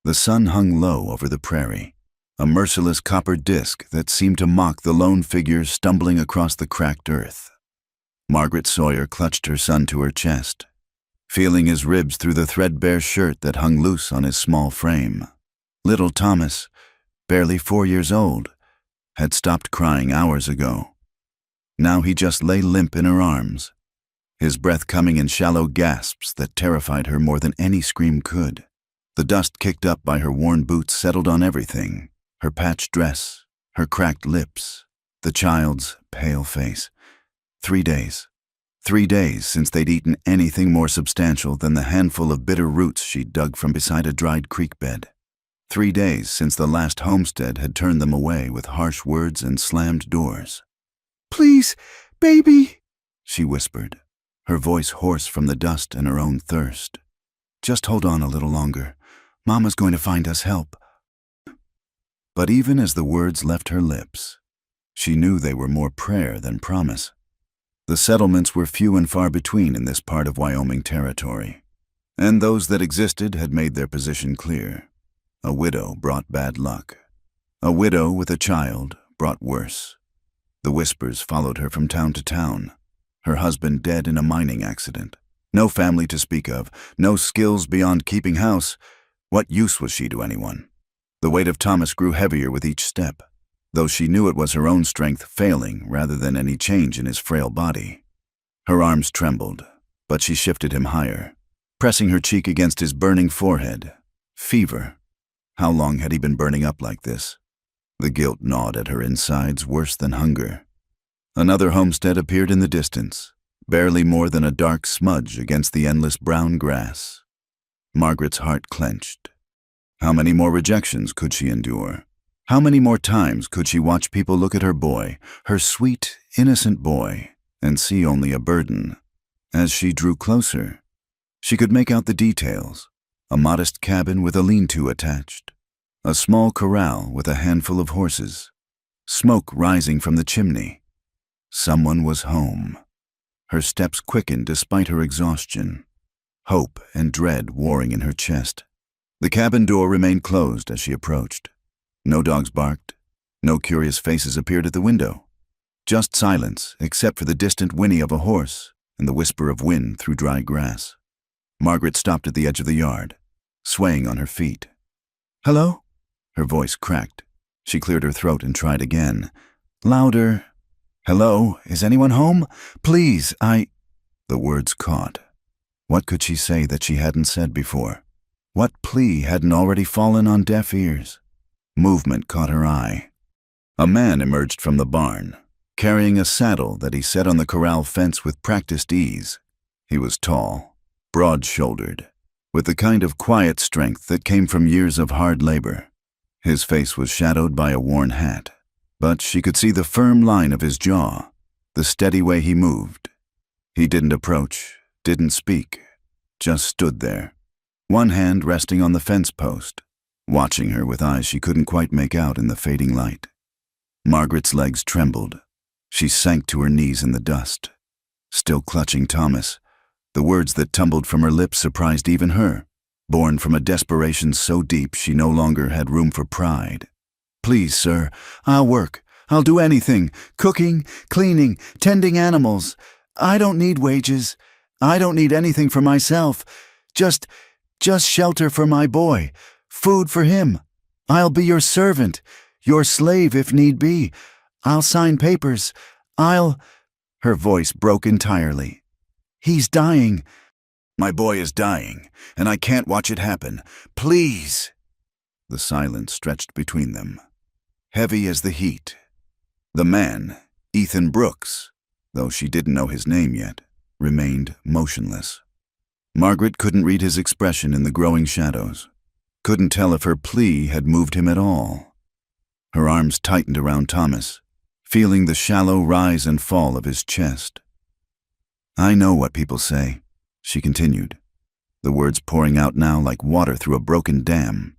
The sun hung low over the prairie, a merciless copper disk that seemed to mock the lone figure stumbling across the cracked earth. Margaret Sawyer clutched her son to her chest, feeling his ribs through the threadbare shirt that hung loose on his small frame. Little Thomas, barely 4 years old, had stopped crying hours ago. Now he just lay limp in her arms, his breath coming in shallow gasps that terrified her more than any scream could. The dust kicked up by her worn boots settled on everything, her patched dress, her cracked lips, the child's pale face. 3 days. 3 days since they'd eaten anything more substantial than the handful of bitter roots she'd dug from beside a dried creek bed. 3 days since the last homestead had turned them away with harsh words and slammed doors. "Please, baby," she whispered, her voice hoarse from the dust and her own thirst. "Just hold on a little longer. Mama's going to find us help." But even as the words left her lips, she knew they were more prayer than promise. The settlements were few and far between in this part of Wyoming territory, and those that existed had made their position clear. A widow brought bad luck. A widow with a child brought worse. The whispers followed her from town to town. Her husband dead in a mining accident. No family to speak of, no skills beyond keeping house. What use was she to anyone? The weight of Thomas grew heavier with each step, though she knew it was her own strength failing rather than any change in his frail body. Her arms trembled, but she shifted him higher, pressing her cheek against his burning forehead. Fever. How long had he been burning up like this? The guilt gnawed at her insides worse than hunger. Another homestead appeared in the distance, barely more than a dark smudge against the endless brown grass. Margaret's heart clenched. How many more rejections could she endure? How many more times could she watch people look at her boy, her sweet, innocent boy, and see only a burden? As she drew closer, she could make out the details. A modest cabin with a lean-to attached. A small corral with a handful of horses. Smoke rising from the chimney. Someone was home. Her steps quickened despite her exhaustion. Hope and dread warring in her chest. The cabin door remained closed as she approached. No dogs barked. No curious faces appeared at the window. Just silence, except for the distant whinny of a horse and the whisper of wind through dry grass. Margaret stopped at the edge of the yard, swaying on her feet. "Hello?" Her voice cracked. She cleared her throat and tried again. Louder. "Hello? Is anyone home? Please, The words caught. What could she say that she hadn't said before? What plea hadn't already fallen on deaf ears? Movement caught her eye. A man emerged from the barn, carrying a saddle that he set on the corral fence with practiced ease. He was tall, broad-shouldered, with the kind of quiet strength that came from years of hard labor. His face was shadowed by a worn hat, but she could see the firm line of his jaw, the steady way he moved. He didn't approach, didn't speak, just stood there, one hand resting on the fence post, watching her with eyes she couldn't quite make out in the fading light. Margaret's legs trembled. She sank to her knees in the dust, still clutching Thomas. The words that tumbled from her lips surprised even her, born from a desperation so deep she no longer had room for pride. "Please, sir, I'll work. I'll do anything. Cooking, cleaning, tending animals. I don't need wages. I don't need anything for myself. Just shelter for my boy. Food for him. I'll be your servant, your slave if need be. I'll sign papers. Her voice broke entirely. "He's dying." "My boy is dying, and I can't watch it happen. Please." The silence stretched between them, heavy as the heat. The man, Ethan Brooks, though she didn't know his name yet, remained motionless. Margaret couldn't read his expression in the growing shadows, couldn't tell if her plea had moved him at all. Her arms tightened around Thomas, feeling the shallow rise and fall of his chest. "I know what people say," she continued, the words pouring out now like water through a broken dam.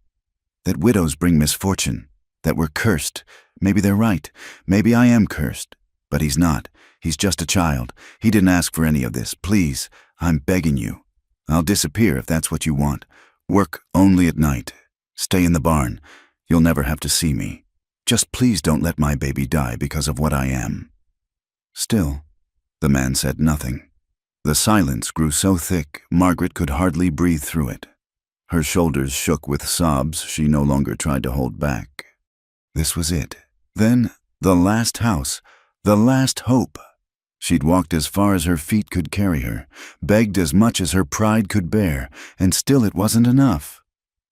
"That widows bring misfortune, that we're cursed. Maybe they're right. Maybe I am cursed. But he's not. He's just a child. He didn't ask for any of this. Please, I'm begging you. I'll disappear if that's what you want. Work only at night. Stay in the barn. You'll never have to see me. Just please don't let my baby die because of what I am." Still, the man said nothing. The silence grew so thick, Margaret could hardly breathe through it. Her shoulders shook with sobs she no longer tried to hold back. This was it. Then, the last house, the last hope. She'd walked as far as her feet could carry her, begged as much as her pride could bear, and still it wasn't enough.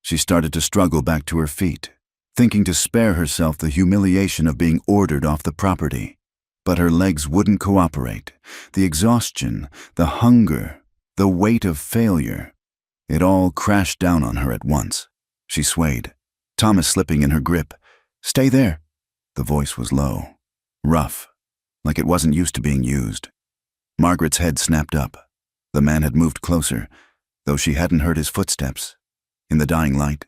She started to struggle back to her feet, thinking to spare herself the humiliation of being ordered off the property. But her legs wouldn't cooperate. The exhaustion, the hunger, the weight of failure. It all crashed down on her at once. She swayed, Thomas slipping in her grip. "Stay there." The voice was low, rough, like it wasn't used to being used. Margaret's head snapped up. The man had moved closer, though she hadn't heard his footsteps. In the dying light,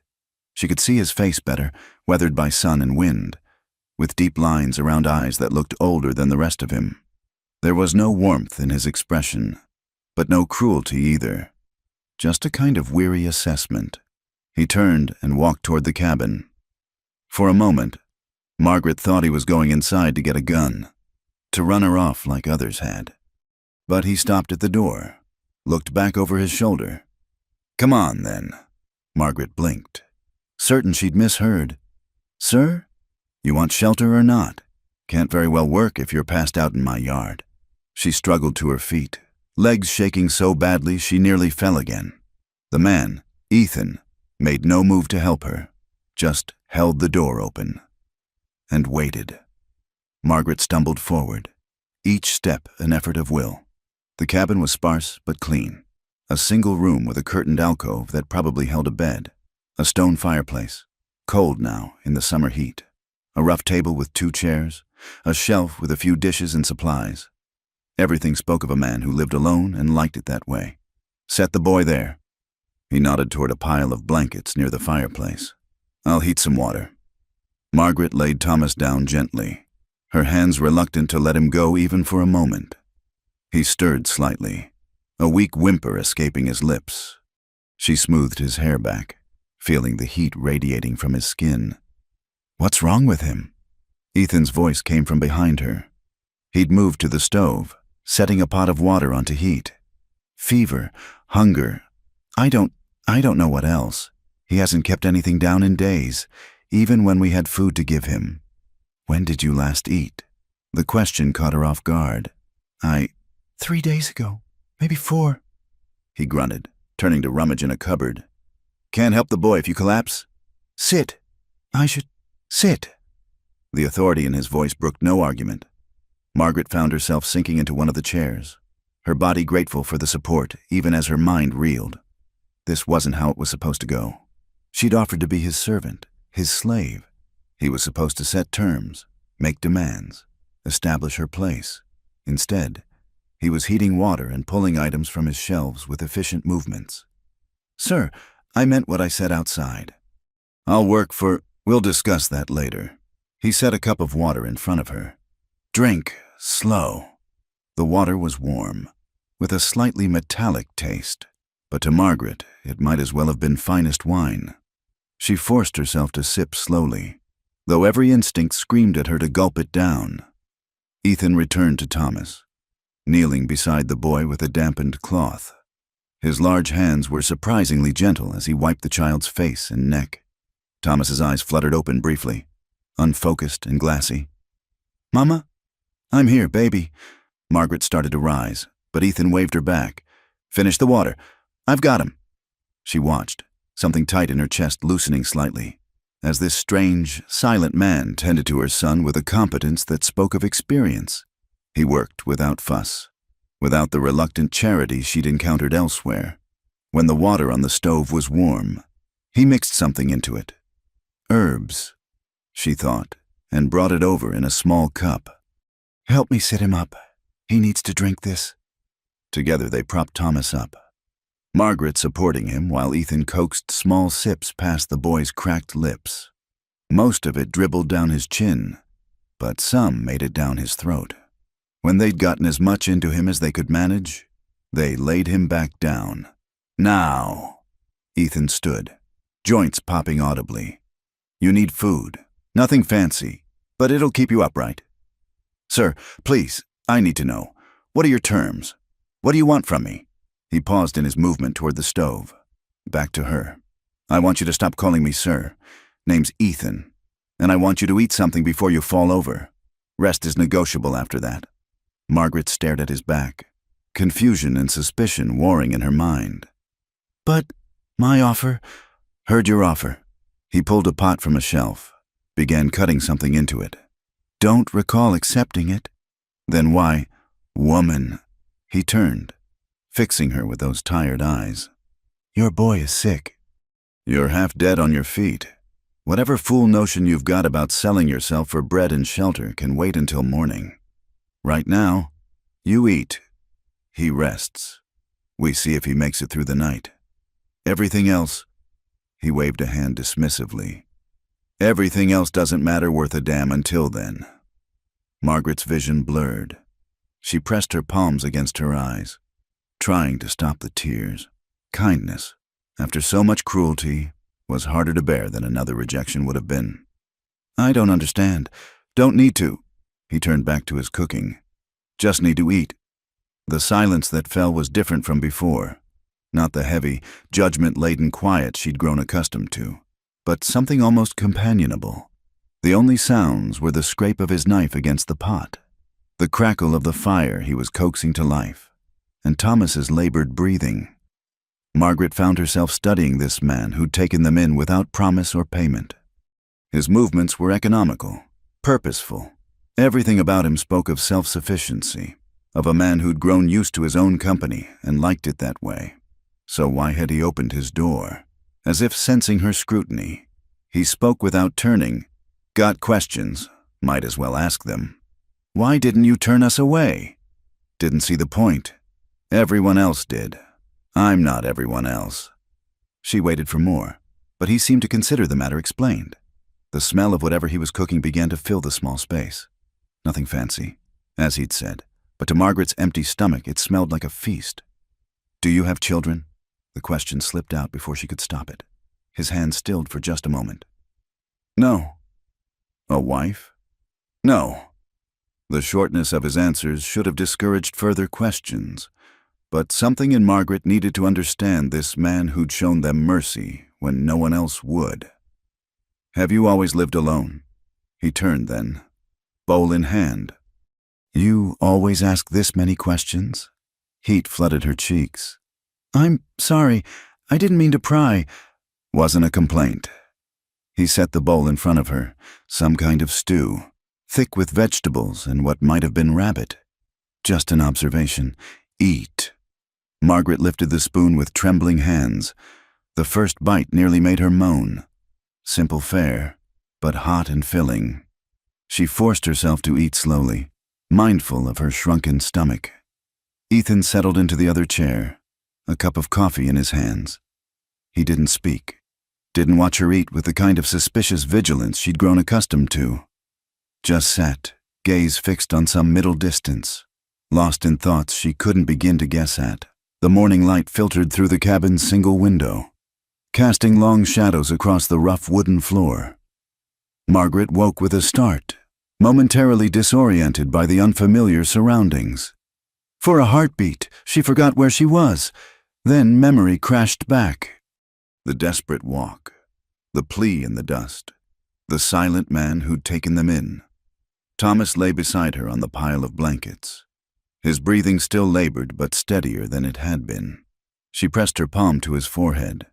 she could see his face better, weathered by sun and wind, with deep lines around eyes that looked older than the rest of him. There was no warmth in his expression, but no cruelty either. Just a kind of weary assessment. He turned and walked toward the cabin. For a moment, Margaret thought he was going inside to get a gun, to run her off like others had. But he stopped at the door, looked back over his shoulder. "Come on, then." Margaret blinked, certain she'd misheard. "Sir? You want shelter or not? Can't very well work if you're passed out in my yard." She struggled to her feet, legs shaking so badly she nearly fell again. The man, Ethan, made no move to help her, just held the door open. And waited. Margaret stumbled forward, each step an effort of will. The cabin was sparse but clean. A single room with a curtained alcove that probably held a bed. A stone fireplace, cold now in the summer heat. A rough table with 2 chairs. A shelf with a few dishes and supplies. Everything spoke of a man who lived alone and liked it that way. "Set the boy there." He nodded toward a pile of blankets near the fireplace. "I'll heat some water." Margaret laid Thomas down gently, her hands reluctant to let him go even for a moment. He stirred slightly, a weak whimper escaping his lips. She smoothed his hair back, feeling the heat radiating from his skin. "What's wrong with him?" Ethan's voice came from behind her. He'd moved to the stove, setting a pot of water onto heat. "Fever, hunger, I don't know what else. He hasn't kept anything down in days, even when we had food to give him." "When did you last eat?" The question caught her off guard. 3 days ago, maybe 4. He grunted, turning to rummage in a cupboard. "Can't help the boy if you collapse." "Sit. I should sit." The authority in his voice brooked no argument. Margaret found herself sinking into one of the chairs, her body grateful for the support even as her mind reeled. This wasn't how it was supposed to go. She'd offered to be his servant, his slave. He was supposed to set terms, make demands, establish her place. Instead, he was heating water and pulling items from his shelves with efficient movements. "Sir, I meant what I said outside." We'll discuss that later." He set a cup of water in front of her. "Drink, slow." The water was warm, with a slightly metallic taste, but to Margaret it might as well have been finest wine. She forced herself to sip slowly, though every instinct screamed at her to gulp it down. Ethan returned to Thomas, kneeling beside the boy with a dampened cloth. His large hands were surprisingly gentle as he wiped the child's face and neck. Thomas's eyes fluttered open briefly, unfocused and glassy. "Mama? I'm here, baby." Margaret started to rise, but Ethan waved her back. "Finish the water. I've got him." She watched, something tight in her chest loosening slightly, as this strange, silent man tended to her son with a competence that spoke of experience. He worked without fuss, without the reluctant charity she'd encountered elsewhere. When the water on the stove was warm, he mixed something into it. Herbs, she thought, and brought it over in a small cup. "Help me sit him up. He needs to drink this." Together they propped Thomas up, Margaret supporting him while Ethan coaxed small sips past the boy's cracked lips. Most of it dribbled down his chin, but some made it down his throat. When they'd gotten as much into him as they could manage, they laid him back down. "Now." Ethan stood, joints popping audibly. You need food. Nothing fancy, but it'll keep you upright. Sir, please, I need to know. What are your terms? What do you want from me? He paused in his movement toward the stove. Back to her. I want you to stop calling me sir. Name's Ethan. And I want you to eat something before you fall over. Rest is negotiable after that. Margaret stared at his back, confusion and suspicion warring in her mind. But my offer? Heard your offer. He pulled a pot from a shelf, began cutting something into it. Don't recall accepting it. Then why, woman? He turned, fixing her with those tired eyes. Your boy is sick. You're half dead on your feet. Whatever fool notion you've got about selling yourself for bread and shelter can wait until morning. Right now, you eat. He rests. We see if he makes it through the night. Everything else, he waved a hand dismissively. Everything else doesn't matter worth a damn until then. Margaret's vision blurred. She pressed her palms against her eyes, trying to stop the tears. Kindness, after so much cruelty, was harder to bear than another rejection would have been. I don't understand. Don't need to. He turned back to his cooking. Just need to eat. The silence that fell was different from before. Not the heavy, judgment-laden quiet she'd grown accustomed to, but something almost companionable. The only sounds were the scrape of his knife against the pot, the crackle of the fire he was coaxing to life, and Thomas's labored breathing. Margaret found herself studying this man who'd taken them in without promise or payment. His movements were economical, purposeful. Everything about him spoke of self-sufficiency, of a man who'd grown used to his own company and liked it that way. So why had he opened his door? As if sensing her scrutiny, he spoke without turning. Got questions, might as well ask them. Why didn't you turn us away? Didn't see the point. Everyone else did. I'm not everyone else. She waited for more, but he seemed to consider the matter explained. The smell of whatever he was cooking began to fill the small space. Nothing fancy, as he'd said, but to Margaret's empty stomach it smelled like a feast. Do you have children? The question slipped out before she could stop it. His hand stilled for just a moment. No. A wife? No. The shortness of his answers should have discouraged further questions, but something in Margaret needed to understand this man who'd shown them mercy when no one else would. Have you always lived alone? He turned then, bowl in hand. You always ask this many questions? Heat flooded her cheeks. I'm sorry, I didn't mean to pry. Wasn't a complaint. He set the bowl in front of her, some kind of stew, thick with vegetables and what might have been rabbit. Just an observation. Eat. Margaret lifted the spoon with trembling hands. The first bite nearly made her moan. Simple fare, but hot and filling. She forced herself to eat slowly, mindful of her shrunken stomach. Ethan settled into the other chair, a cup of coffee in his hands. He didn't speak, didn't watch her eat with the kind of suspicious vigilance she'd grown accustomed to. Just sat, gaze fixed on some middle distance, lost in thoughts she couldn't begin to guess at. The morning light filtered through the cabin's single window, casting long shadows across the rough wooden floor. Margaret woke with a start, momentarily disoriented by the unfamiliar surroundings. For a heartbeat, she forgot where she was. Then memory crashed back. The desperate walk, the plea in the dust, the silent man who'd taken them in. Thomas lay beside her on the pile of blankets. His breathing still labored but steadier than it had been. She pressed her palm to his forehead.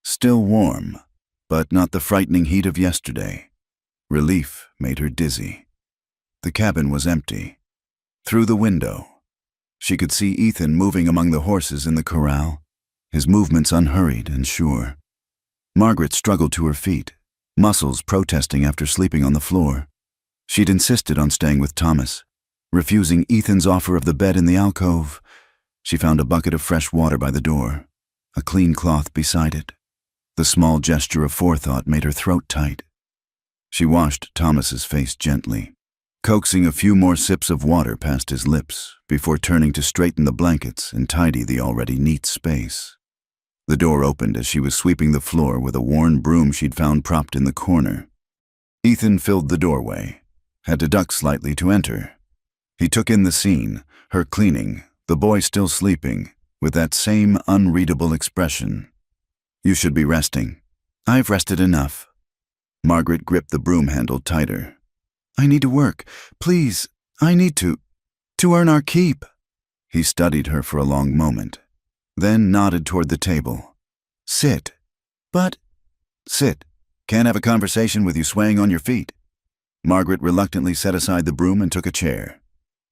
Still warm, but not the frightening heat of yesterday. Relief made her dizzy. The cabin was empty. Through the window, she could see Ethan moving among the horses in the corral, his movements unhurried and sure. Margaret struggled to her feet, muscles protesting after sleeping on the floor. She'd insisted on staying with Thomas, refusing Ethan's offer of the bed in the alcove. She found a bucket of fresh water by the door, a clean cloth beside it. The small gesture of forethought made her throat tight. She washed Thomas's face gently, coaxing a few more sips of water past his lips before turning to straighten the blankets and tidy the already neat space. The door opened as she was sweeping the floor with a worn broom she'd found propped in the corner. Ethan filled the doorway, had to duck slightly to enter. He took in the scene, her cleaning, the boy still sleeping, with that same unreadable expression. "You should be resting." "I've rested enough." Margaret gripped the broom handle tighter. "I need to work. Please, I need to earn our keep." He studied her for a long moment, then nodded toward the table. "Sit." "But—" "Sit. Can't have a conversation with you swaying on your feet." Margaret reluctantly set aside the broom and took a chair.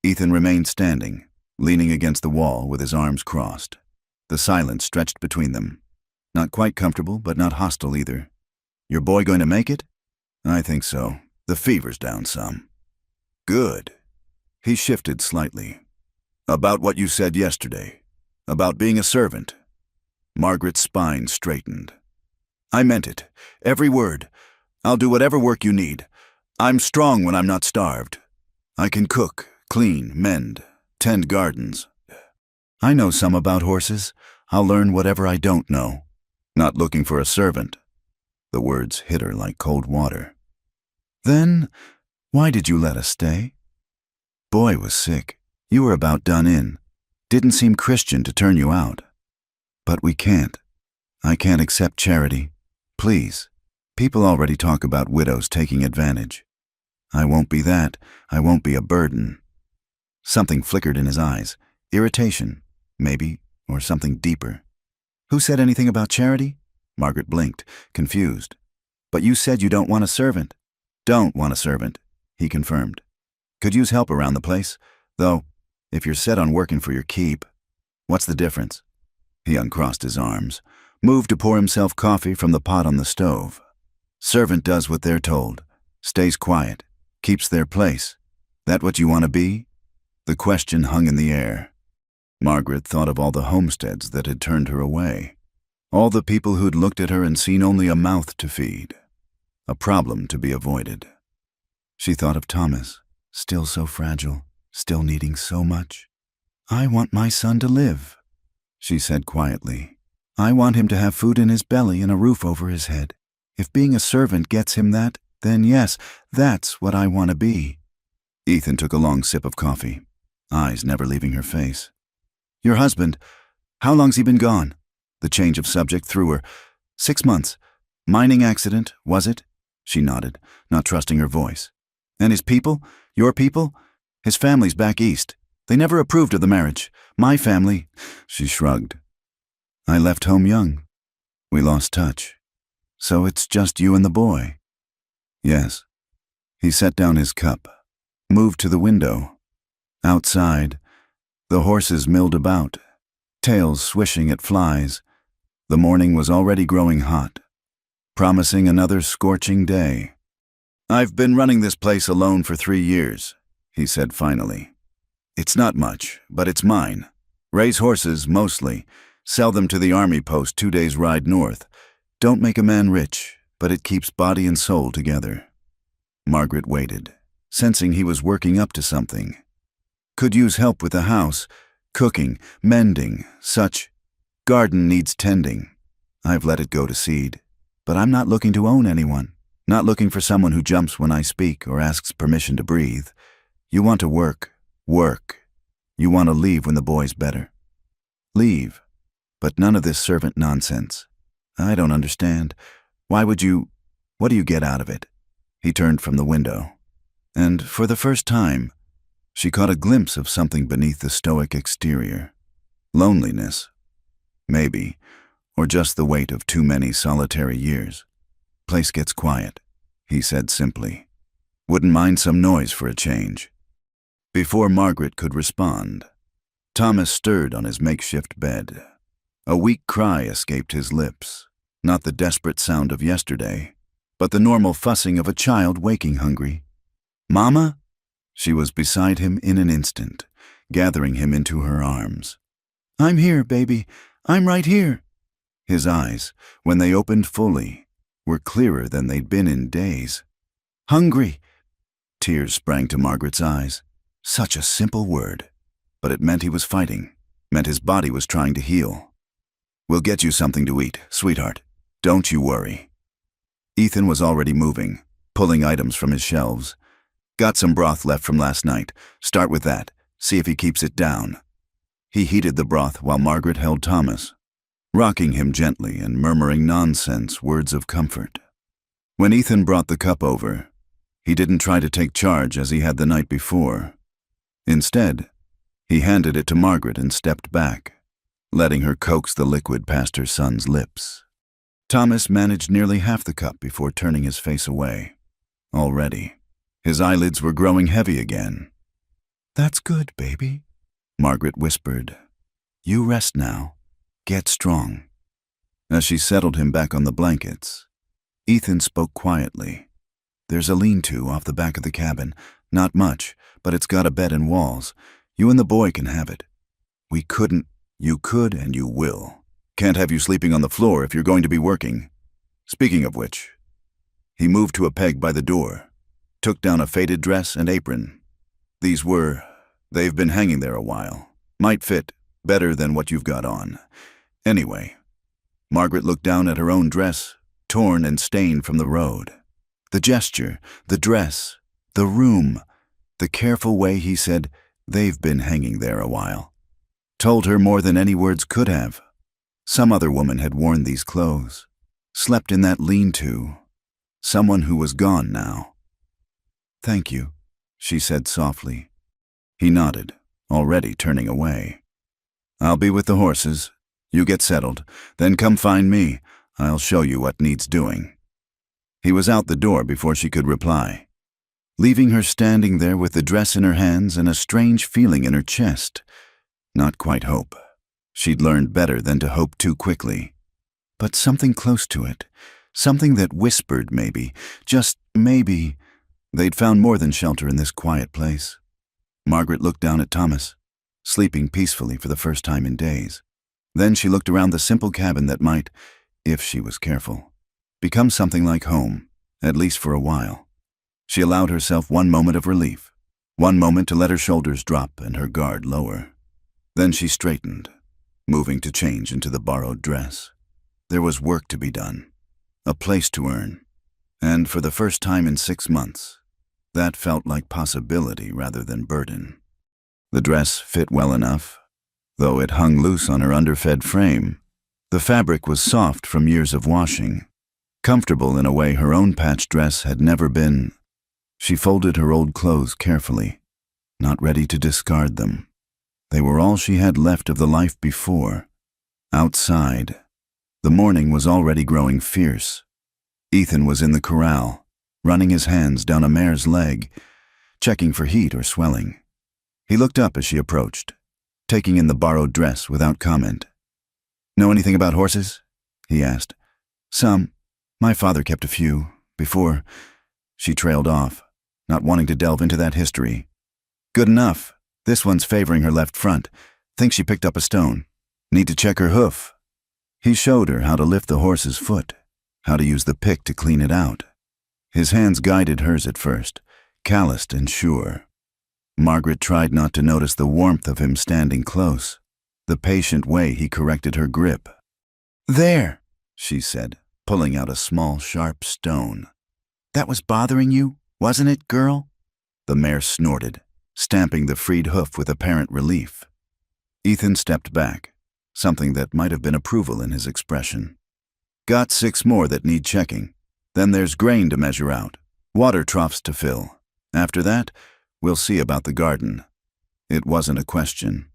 Ethan remained standing, leaning against the wall with his arms crossed. The silence stretched between them. Not quite comfortable, but not hostile either. "Your boy going to make it?" "I think so. The fever's down some." "Good." He shifted slightly. "About what you said yesterday. About being a servant." Margaret's spine straightened. "I meant it. Every word. I'll do whatever work you need. I'm strong when I'm not starved. I can cook, clean, mend, tend gardens." "I know some about horses. I'll learn whatever I don't know." "Not looking for a servant." The words hit her like cold water. "Then, why did you let us stay?" "Boy was sick. You were about done in. Didn't seem Christian to turn you out. But we can't. I can't accept charity. Please. People already talk about widows taking advantage. I won't be that. I won't be a burden." Something flickered in his eyes. Irritation, maybe, or something deeper. "Who said anything about charity?" Margaret blinked, confused. "But you said you don't want a servant." "Don't want a servant," he confirmed. "Could use help around the place. Though, if you're set on working for your keep, what's the difference?" He uncrossed his arms, moved to pour himself coffee from the pot on the stove. "Servant does what they're told, stays quiet, keeps their place. That what you want to be?" The question hung in the air. Margaret thought of all the homesteads that had turned her away, all the people who'd looked at her and seen only a mouth to feed, a problem to be avoided. She thought of Thomas, still so fragile, still needing so much. "I want my son to live," she said quietly. "I want him to have food in his belly and a roof over his head. If being a servant gets him that, then yes, that's what I want to be." Ethan took a long sip of coffee, eyes never leaving her face. "Your husband, how long's he been gone?" The change of subject threw her. 6 months. Mining accident, was it? She nodded, not trusting her voice. "And his people? Your people? His family's back east. They never approved of the marriage. My family—" She shrugged. "I left home young. We lost touch. So it's just you and the boy?" "Yes." He set down his cup, moved to the window. Outside, the horses milled about, tails swishing at flies. The morning was already growing hot, promising another scorching day. "I've been running this place alone for 3 years," he said finally. "It's not much, but it's mine. Raise horses, mostly. Sell them to the army post 2 days' ride north. Don't make a man rich, but it keeps body and soul together." Margaret waited, sensing he was working up to something. "Could use help with the house, cooking, mending, such. Garden needs tending. I've let it go to seed. But I'm not looking to own anyone. Not looking for someone who jumps when I speak or asks permission to breathe. You want to work. Work. You want to leave when the boy's better. Leave. But none of this servant nonsense. I don't understand. Why would you— what do you get out of it?" He turned from the window. And for the first time, she caught a glimpse of something beneath the stoic exterior. Loneliness. Maybe. Or just the weight of too many solitary years. "Place gets quiet," he said simply. "Wouldn't mind some noise for a change." Before Margaret could respond, Thomas stirred on his makeshift bed. A weak cry escaped his lips, not the desperate sound of yesterday, but the normal fussing of a child waking hungry. "Mama?" She was beside him in an instant, gathering him into her arms. "I'm here, baby. I'm right here." His eyes, when they opened fully, were clearer than they'd been in days. "Hungry." Tears sprang to Margaret's eyes. Such a simple word, but it meant he was fighting, meant his body was trying to heal. We'll get you something to eat, sweetheart. Don't you worry. Ethan was already moving, pulling items from his shelves. Got some broth left from last night. Start with that. See if he keeps it down. He heated the broth while Margaret held Thomas, rocking him gently and murmuring nonsense words of comfort. When Ethan brought the cup over, he didn't try to take charge as he had the night before. Instead, he handed it to Margaret and stepped back, letting her coax the liquid past her son's lips. Thomas managed nearly half the cup before turning his face away. Already, his eyelids were growing heavy again. "That's good, baby," Margaret whispered. "You rest now. Get strong." As she settled him back on the blankets, Ethan spoke quietly. "There's a lean-to off the back of the cabin. Not much, but it's got a bed and walls. You and the boy can have it. We couldn't. You could and you will. Can't have you sleeping on the floor if you're going to be working. Speaking of which," he moved to a peg by the door, took down a faded dress and apron. They've been hanging there a while. Might fit better than what you've got on. Anyway," Margaret looked down at her own dress, torn and stained from the road. The gesture, the dress, the room, the careful way he said, "They've been hanging there a while," told her more than any words could have. Some other woman had worn these clothes, slept in that lean-to. Someone who was gone now. "Thank you," she said softly. He nodded, already turning away. "I'll be with the horses. You get settled, then come find me. I'll show you what needs doing." He was out the door before she could reply, leaving her standing there with the dress in her hands and a strange feeling in her chest. Not quite hope. She'd learned better than to hope too quickly. But something close to it, something that whispered maybe, just maybe, they'd found more than shelter in this quiet place. Margaret looked down at Thomas, sleeping peacefully for the first time in days. Then she looked around the simple cabin that might, if she was careful, become something like home, at least for a while. She allowed herself one moment of relief, one moment to let her shoulders drop and her guard lower. Then she straightened, moving to change into the borrowed dress. There was work to be done, a place to earn, and for the first time in 6 months, that felt like possibility rather than burden. The dress fit well enough, though it hung loose on her underfed frame. The fabric was soft from years of washing, comfortable in a way her own patched dress had never been. She folded her old clothes carefully, not ready to discard them. They were all she had left of the life before. Outside, the morning was already growing fierce. Ethan was in the corral, running his hands down a mare's leg, checking for heat or swelling. He looked up as she approached, taking in the borrowed dress without comment. "Know anything about horses?" he asked. "Some. My father kept a few, before." She trailed off, not wanting to delve into that history. "Good enough. This one's favoring her left front. Think she picked up a stone. Need to check her hoof." He showed her how to lift the horse's foot, how to use the pick to clean it out. His hands guided hers at first, calloused and sure. Margaret tried not to notice the warmth of him standing close, the patient way he corrected her grip. "There," she said, pulling out a small, sharp stone. "That was bothering you, wasn't it, girl?" The mare snorted, stamping the freed hoof with apparent relief. Ethan stepped back, something that might have been approval in his expression. "Got 6 more that need checking. Then there's grain to measure out, water troughs to fill. After that, we'll see about the garden." It wasn't a question,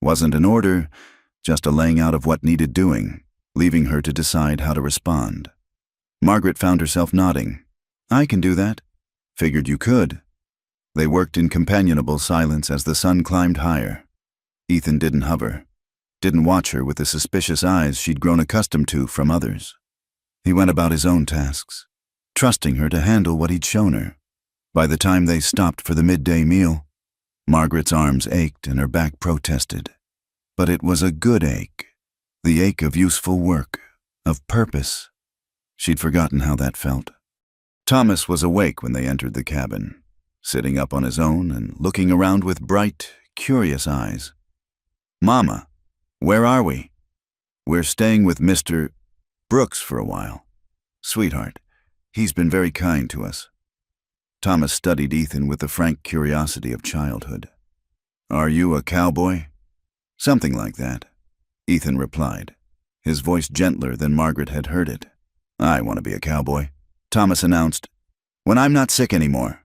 wasn't an order, just a laying out of what needed doing, leaving her to decide how to respond. Margaret found herself nodding. "I can do that. Figured you could." They worked in companionable silence as the sun climbed higher. Ethan didn't hover, didn't watch her with the suspicious eyes she'd grown accustomed to from others. He went about his own tasks, trusting her to handle what he'd shown her. By the time they stopped for the midday meal, Margaret's arms ached and her back protested. But it was a good ache, the ache of useful work, of purpose. She'd forgotten how that felt. Thomas was awake when they entered the cabin, sitting up on his own and looking around with bright, curious eyes. "Mama, where are we?" We're staying with Mr. Brooks for a while. Sweetheart, he's been very kind to us. Thomas studied Ethan with the frank curiosity of childhood. Are you a cowboy? Something like that, Ethan replied, his voice gentler than Margaret had heard it. I want to be a cowboy, Thomas announced, when I'm not sick anymore.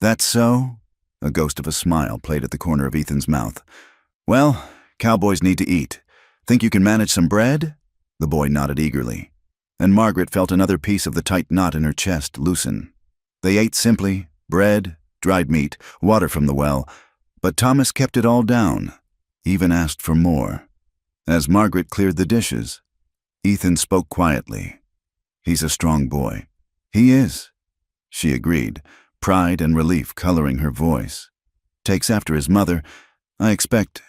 That's so? A ghost of a smile played at the corner of Ethan's mouth. Well, cowboys need to eat. Think you can manage some bread? The boy nodded eagerly, and Margaret felt another piece of the tight knot in her chest loosen. They ate simply: bread, dried meat, water from the well, but Thomas kept it all down, even asked for more. As Margaret cleared the dishes, Ethan spoke quietly. He's a strong boy. He is, she agreed, pride and relief coloring her voice. Takes after his mother, I expect.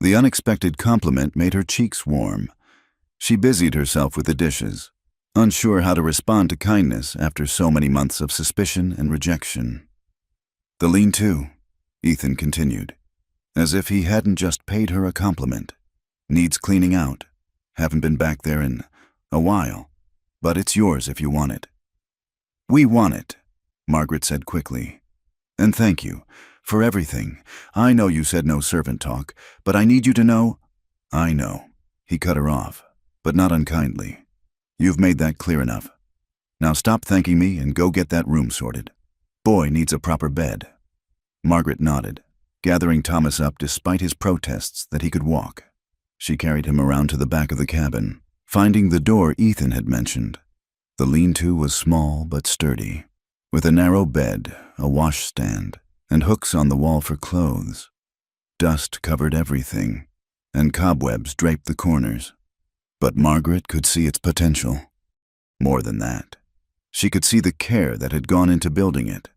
The unexpected compliment made her cheeks warm. She busied herself with the dishes, unsure how to respond to kindness after so many months of suspicion and rejection. The lean-to, Ethan continued, as if he hadn't just paid her a compliment. Needs cleaning out. Haven't been back there in a while, but it's yours if you want it. We want it, Margaret said quickly. And thank you for everything. I know you said no servant talk, but I need you to know. I know, he cut her off, but not unkindly. You've made that clear enough. Now stop thanking me and go get that room sorted. Boy needs a proper bed. Margaret nodded, gathering Thomas up despite his protests that he could walk. She carried him around to the back of the cabin, finding the door Ethan had mentioned. The lean-to was small but sturdy, with a narrow bed, a washstand, and hooks on the wall for clothes. Dust covered everything, and cobwebs draped the corners. But Margaret could see its potential. More than that, she could see the care that had gone into building it.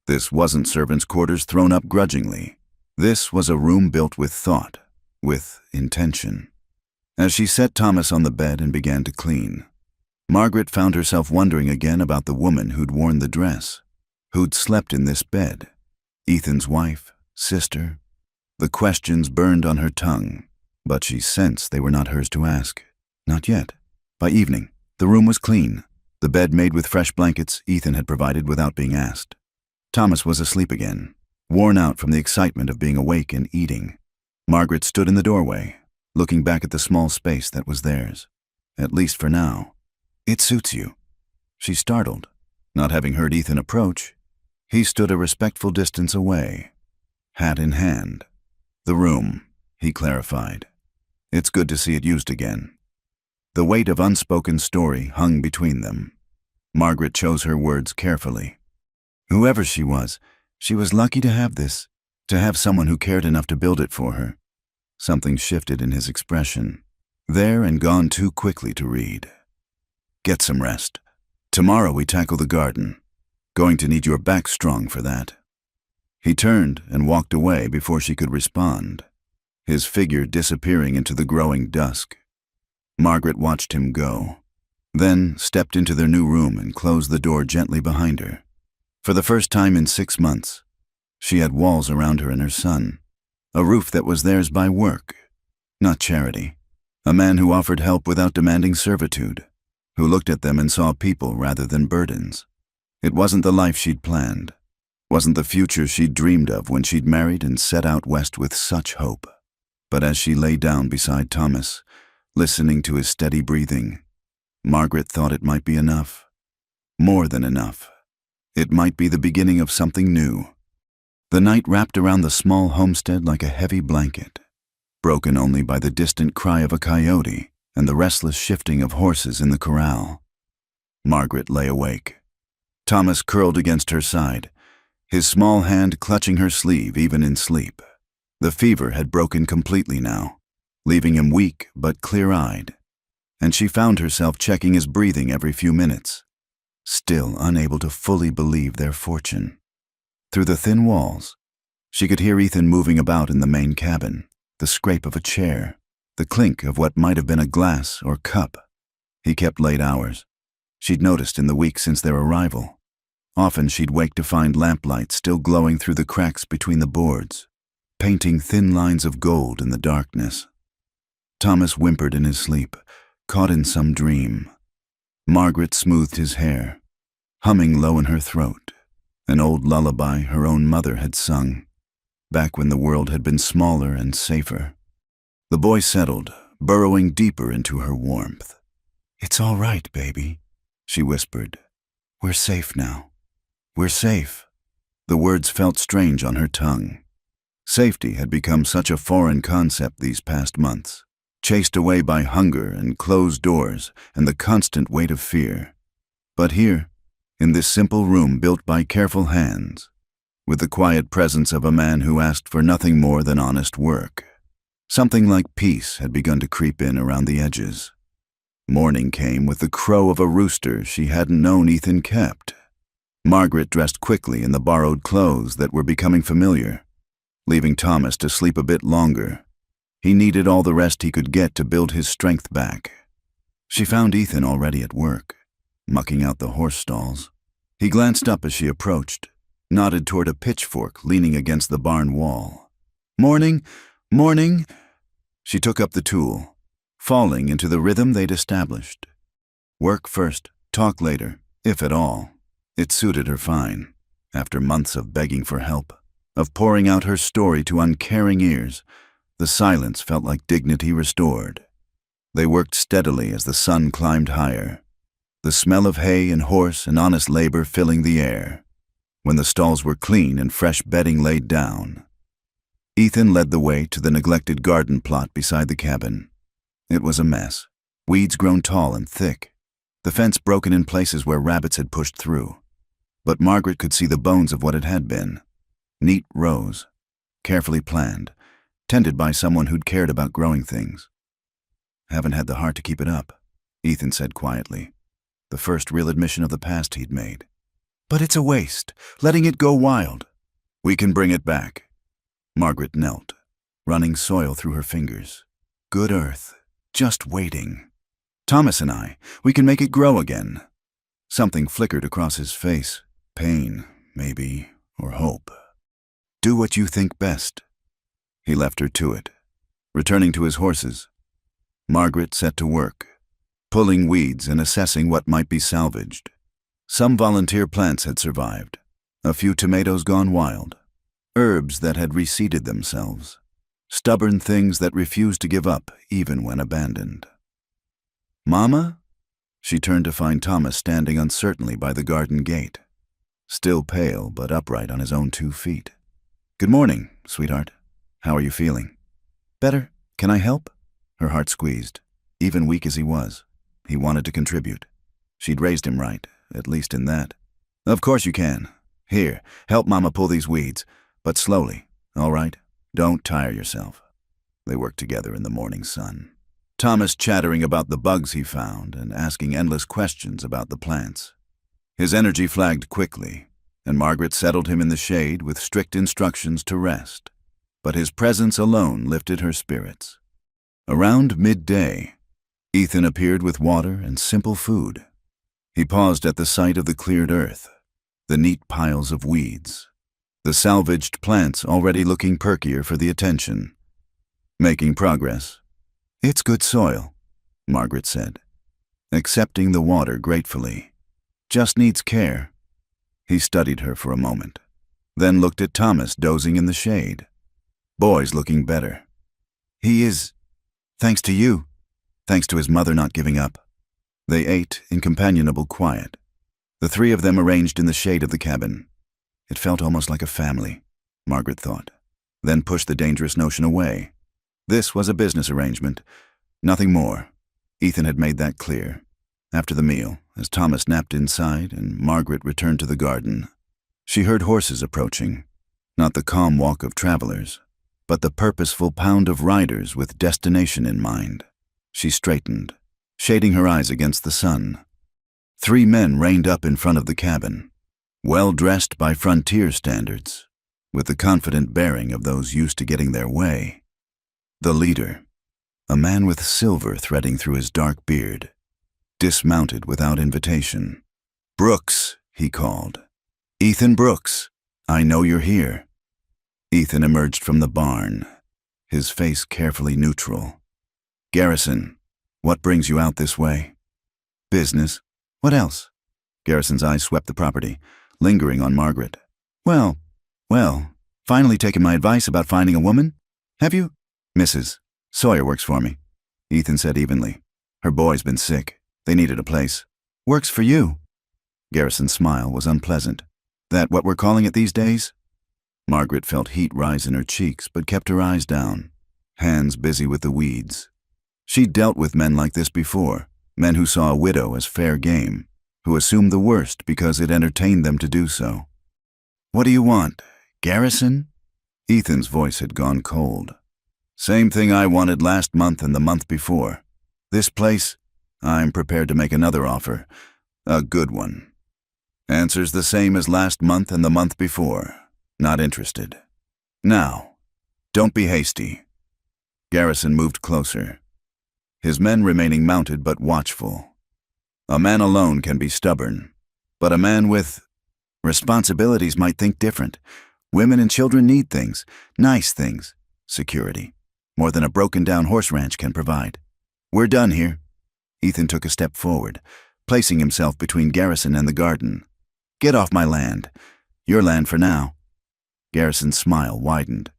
This wasn't servants' quarters thrown up grudgingly. This was a room built with thought, with intention. As she set Thomas on the bed and began to clean, Margaret found herself wondering again about the woman who'd worn the dress, who'd slept in this bed. Ethan's wife, sister. The questions burned on her tongue, but she sensed they were not hers to ask. Not yet. By evening, the room was clean, the bed made with fresh blankets Ethan had provided without being asked. Thomas was asleep again, worn out from the excitement of being awake and eating. Margaret stood in the doorway, looking back at the small space that was theirs. At least for now. It suits you. She startled, not having heard Ethan approach. He stood a respectful distance away, hat in hand. The room, he clarified. It's good to see it used again. The weight of unspoken story hung between them. Margaret chose her words carefully. Whoever she was lucky to have this, to have someone who cared enough to build it for her. Something shifted in his expression, there and gone too quickly to read. Get some rest. Tomorrow we tackle the garden. Going to need your back strong for that. He turned and walked away before she could respond, his figure disappearing into the growing dusk. Margaret watched him go, then stepped into their new room and closed the door gently behind her. For the first time in 6 months, she had walls around her and her son, a roof that was theirs by work, not charity, a man who offered help without demanding servitude, who looked at them and saw people rather than burdens. It wasn't the life she'd planned, wasn't the future she'd dreamed of when she'd married and set out west with such hope. But as she lay down beside Thomas, listening to his steady breathing, Margaret thought it might be enough. More than enough. It might be the beginning of something new. The night wrapped around the small homestead like a heavy blanket, broken only by the distant cry of a coyote and the restless shifting of horses in the corral. Margaret lay awake. Thomas curled against her side, his small hand clutching her sleeve even in sleep. The fever had broken completely now, leaving him weak but clear-eyed, and she found herself checking his breathing every few minutes, still unable to fully believe their fortune. Through the thin walls, she could hear Ethan moving about in the main cabin, the scrape of a chair, the clink of what might have been a glass or cup. He kept late hours. She'd noticed in the weeks since their arrival. Often she'd wake to find lamplight still glowing through the cracks between the boards, painting thin lines of gold in the darkness. Thomas whimpered in his sleep, caught in some dream. Margaret smoothed his hair, humming low in her throat, an old lullaby her own mother had sung, back when the world had been smaller and safer. The boy settled, burrowing deeper into her warmth. "It's all right, baby," she whispered. "We're safe now. We're safe." The words felt strange on her tongue. Safety had become such a foreign concept these past months, chased away by hunger and closed doors and the constant weight of fear. But here, in this simple room built by careful hands, with the quiet presence of a man who asked for nothing more than honest work, something like peace had begun to creep in around the edges. Morning came with the crow of a rooster she hadn't known Ethan kept. Margaret dressed quickly in the borrowed clothes that were becoming familiar, leaving Thomas to sleep a bit longer. He needed all the rest he could get to build his strength back. She found Ethan already at work, mucking out the horse stalls. He glanced up as she approached, nodded toward a pitchfork leaning against the barn wall. "Morning, morning." She took up the tool, falling into the rhythm they'd established. Work first, talk later, if at all. It suited her fine. After months of begging for help, of pouring out her story to uncaring ears, the silence felt like dignity restored. They worked steadily as the sun climbed higher, the smell of hay and horse and honest labor filling the air. When the stalls were clean and fresh bedding laid down, Ethan led the way to the neglected garden plot beside the cabin. It was a mess, weeds grown tall and thick, the fence broken in places where rabbits had pushed through. But Margaret could see the bones of what it had been. Neat rows, carefully planned, tended by someone who'd cared about growing things. "Haven't had the heart to keep it up," Ethan said quietly, the first real admission of the past he'd made. "But it's a waste, letting it go wild. We can bring it back." Margaret knelt, running soil through her fingers. "Good earth, just waiting. Thomas and we can make it grow again." Something flickered across his face. Pain, maybe, or hope. "Do what you think best." He left her to it, returning to his horses. Margaret set to work, pulling weeds and assessing what might be salvaged. Some volunteer plants had survived, a few tomatoes gone wild, herbs that had reseeded themselves, stubborn things that refused to give up even when abandoned. "Mama?" She turned to find Thomas standing uncertainly by the garden gate, still pale but upright on his own 2 feet. "Good morning, sweetheart. How are you feeling?" "Better. Can I help?" Her heart squeezed. Even weak as he was, he wanted to contribute. She'd raised him right, at least in that. "Of course you can. Here, help Mama pull these weeds, but slowly, all right? Don't tire yourself." They worked together in the morning sun, Thomas chattering about the bugs he found and asking endless questions about the plants. His energy flagged quickly, and Margaret settled him in the shade with strict instructions to rest. But his presence alone lifted her spirits. Around midday, Ethan appeared with water and simple food. He paused at the sight of the cleared earth, the neat piles of weeds, the salvaged plants already looking perkier for the attention. "Making progress." "It's good soil," Margaret said, accepting the water gratefully. "Just needs care." He studied her for a moment, then looked at Thomas dozing in the shade. "Boy's looking better." "He is, thanks to you, thanks to his mother not giving up." They ate in companionable quiet, the 3 of them arranged in the shade of the cabin. It felt almost like a family, Margaret thought, then pushed the dangerous notion away. This was a business arrangement, nothing more. Ethan had made that clear. After the meal, as Thomas napped inside and Margaret returned to the garden, she heard horses approaching, not the calm walk of travelers, but the purposeful pound of riders with destination in mind. She straightened, shading her eyes against the sun. 3 men reined up in front of the cabin, well-dressed by frontier standards, with the confident bearing of those used to getting their way. The leader, a man with silver threading through his dark beard, dismounted without invitation. "Brooks," he called. "Ethan Brooks, I know you're here." Ethan emerged from the barn, his face carefully neutral. Garrison, what brings you out this way? Business. What else? Garrison's eyes swept the property, lingering on Margaret. Well, finally taken my advice about finding a woman? Have you? Mrs. Sawyer works for me, Ethan said evenly. Her boy's been sick. They needed a place. Works for you. Garrison's smile was unpleasant. That what we're calling it these days? Margaret felt heat rise in her cheeks, but kept her eyes down, hands busy with the weeds. She'd dealt with men like this before, men who saw a widow as fair game, who assumed the worst because it entertained them to do so. What do you want, Garrison? Ethan's voice had gone cold. Same thing I wanted last month and the month before. This place, I'm prepared to make another offer, a good one. Answer's the same as last month and the month before. Not interested. Now, don't be hasty. Garrison moved closer, his men remaining mounted but watchful. A man alone can be stubborn, but a man with responsibilities might think different. Women and children need things, nice things, security, more than a broken-down horse ranch can provide. We're done here. Ethan took a step forward, placing himself between Garrison and the garden. Get off my land. Your land for now. Garrison's smile widened.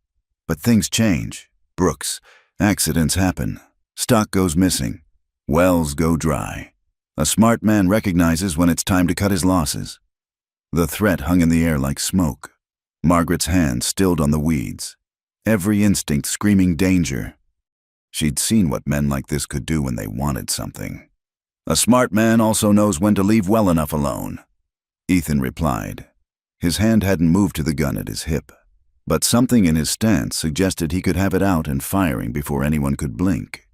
But things change. Brooks, accidents happen. Stock goes missing. Wells go dry. A smart man recognizes when it's time to cut his losses. The threat hung in the air like smoke. Margaret's hand stilled on the weeds, every instinct screaming danger. She'd seen what men like this could do when they wanted something. A smart man also knows when to leave well enough alone, Ethan replied. His hand hadn't moved to the gun at his hip, but something in his stance suggested he could have it out and firing before anyone could blink.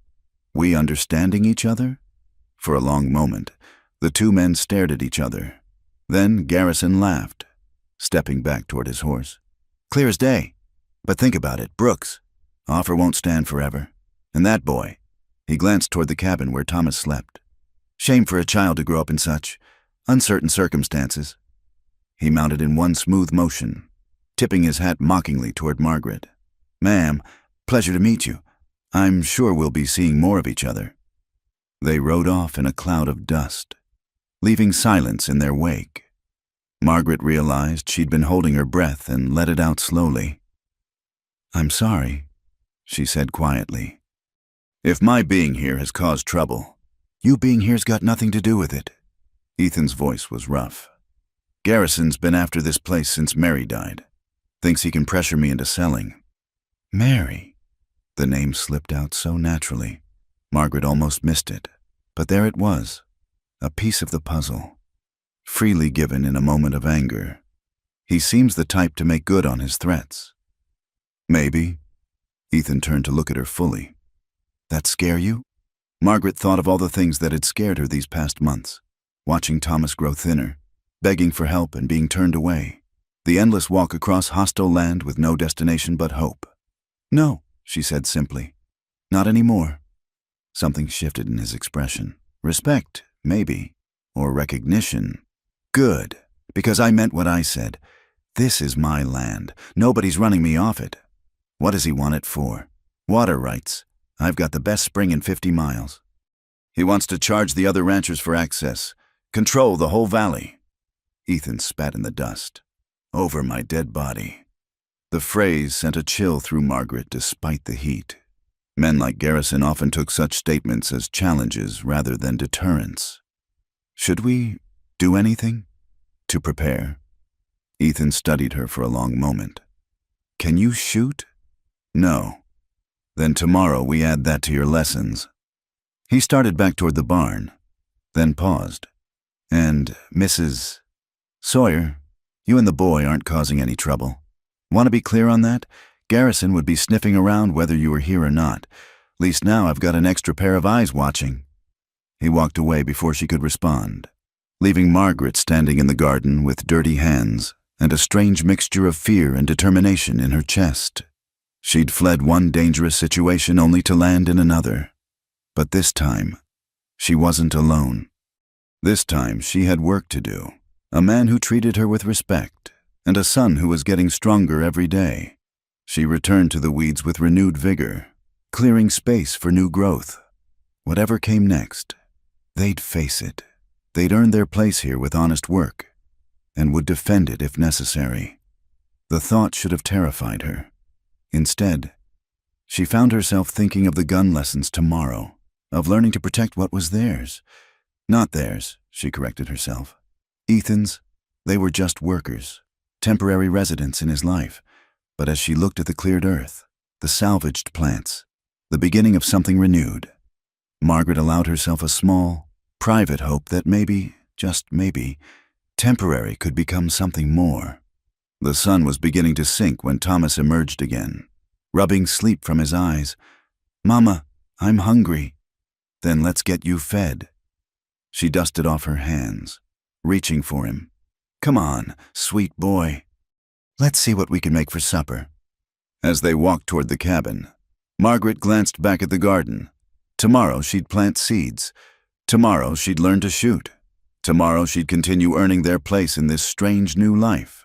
We understanding each other? For a long moment, the two men stared at each other. Then Garrison laughed, stepping back toward his horse. Clear as day. But think about it, Brooks. Offer won't stand forever. And that boy, he glanced toward the cabin where Thomas slept. Shame for a child to grow up in such uncertain circumstances. He mounted in one smooth motion, tipping his hat mockingly toward Margaret. Ma'am, pleasure to meet you. I'm sure we'll be seeing more of each other. They rode off in a cloud of dust, leaving silence in their wake. Margaret realized she'd been holding her breath and let it out slowly. I'm sorry, she said quietly. If my being here has caused trouble, you being here's got nothing to do with it. Ethan's voice was rough. Garrison's been after this place since Mary died. Thinks he can pressure me into selling. Mary. The name slipped out so naturally. Margaret almost missed it. But there it was, a piece of the puzzle, freely given in a moment of anger. He seems the type to make good on his threats. Maybe. Ethan turned to look at her fully. That scare you? Margaret thought of all the things that had scared her these past months. Watching Thomas grow thinner, begging for help and being turned away. The endless walk across hostile land with no destination but hope. No, she said simply. Not anymore. Something shifted in his expression. Respect, maybe. Or recognition. Good, because I meant what I said. This is my land. Nobody's running me off it. What does he want it for? Water rights. I've got the best spring in 50 miles. He wants to charge the other ranchers for access. Control the whole valley. Ethan spat in the dust. Over my dead body. The phrase sent a chill through Margaret despite the heat. Men like Garrison often took such statements as challenges rather than deterrents. Should we do anything to prepare? Ethan studied her for a long moment. Can you shoot? No. Then tomorrow we add that to your lessons. He started back toward the barn, then paused. And Mrs. Sawyer, you and the boy aren't causing any trouble. Want to be clear on that? Garrison would be sniffing around whether you were here or not. Least now I've got an extra pair of eyes watching. He walked away before she could respond, leaving Margaret standing in the garden with dirty hands and a strange mixture of fear and determination in her chest. She'd fled one dangerous situation only to land in another. But this time, she wasn't alone. This time she had work to do, a man who treated her with respect, and a son who was getting stronger every day. She returned to the weeds with renewed vigor, clearing space for new growth. Whatever came next, they'd face it. They'd earned their place here with honest work, and would defend it if necessary. The thought should have terrified her. Instead, she found herself thinking of the gun lessons tomorrow, of learning to protect what was theirs. Not theirs, she corrected herself. Ethan's. They were just workers, temporary residents in his life. But as she looked at the cleared earth, the salvaged plants, the beginning of something renewed, Margaret allowed herself a small, private hope that maybe, just maybe, temporary could become something more. The sun was beginning to sink when Thomas emerged again, rubbing sleep from his eyes. "Mama, I'm hungry." "Then let's get you fed." She dusted off her hands, reaching for him. "Come on, sweet boy. Let's see what we can make for supper." As they walked toward the cabin, Margaret glanced back at the garden. Tomorrow she'd plant seeds. Tomorrow she'd learn to shoot. Tomorrow she'd continue earning their place in this strange new life.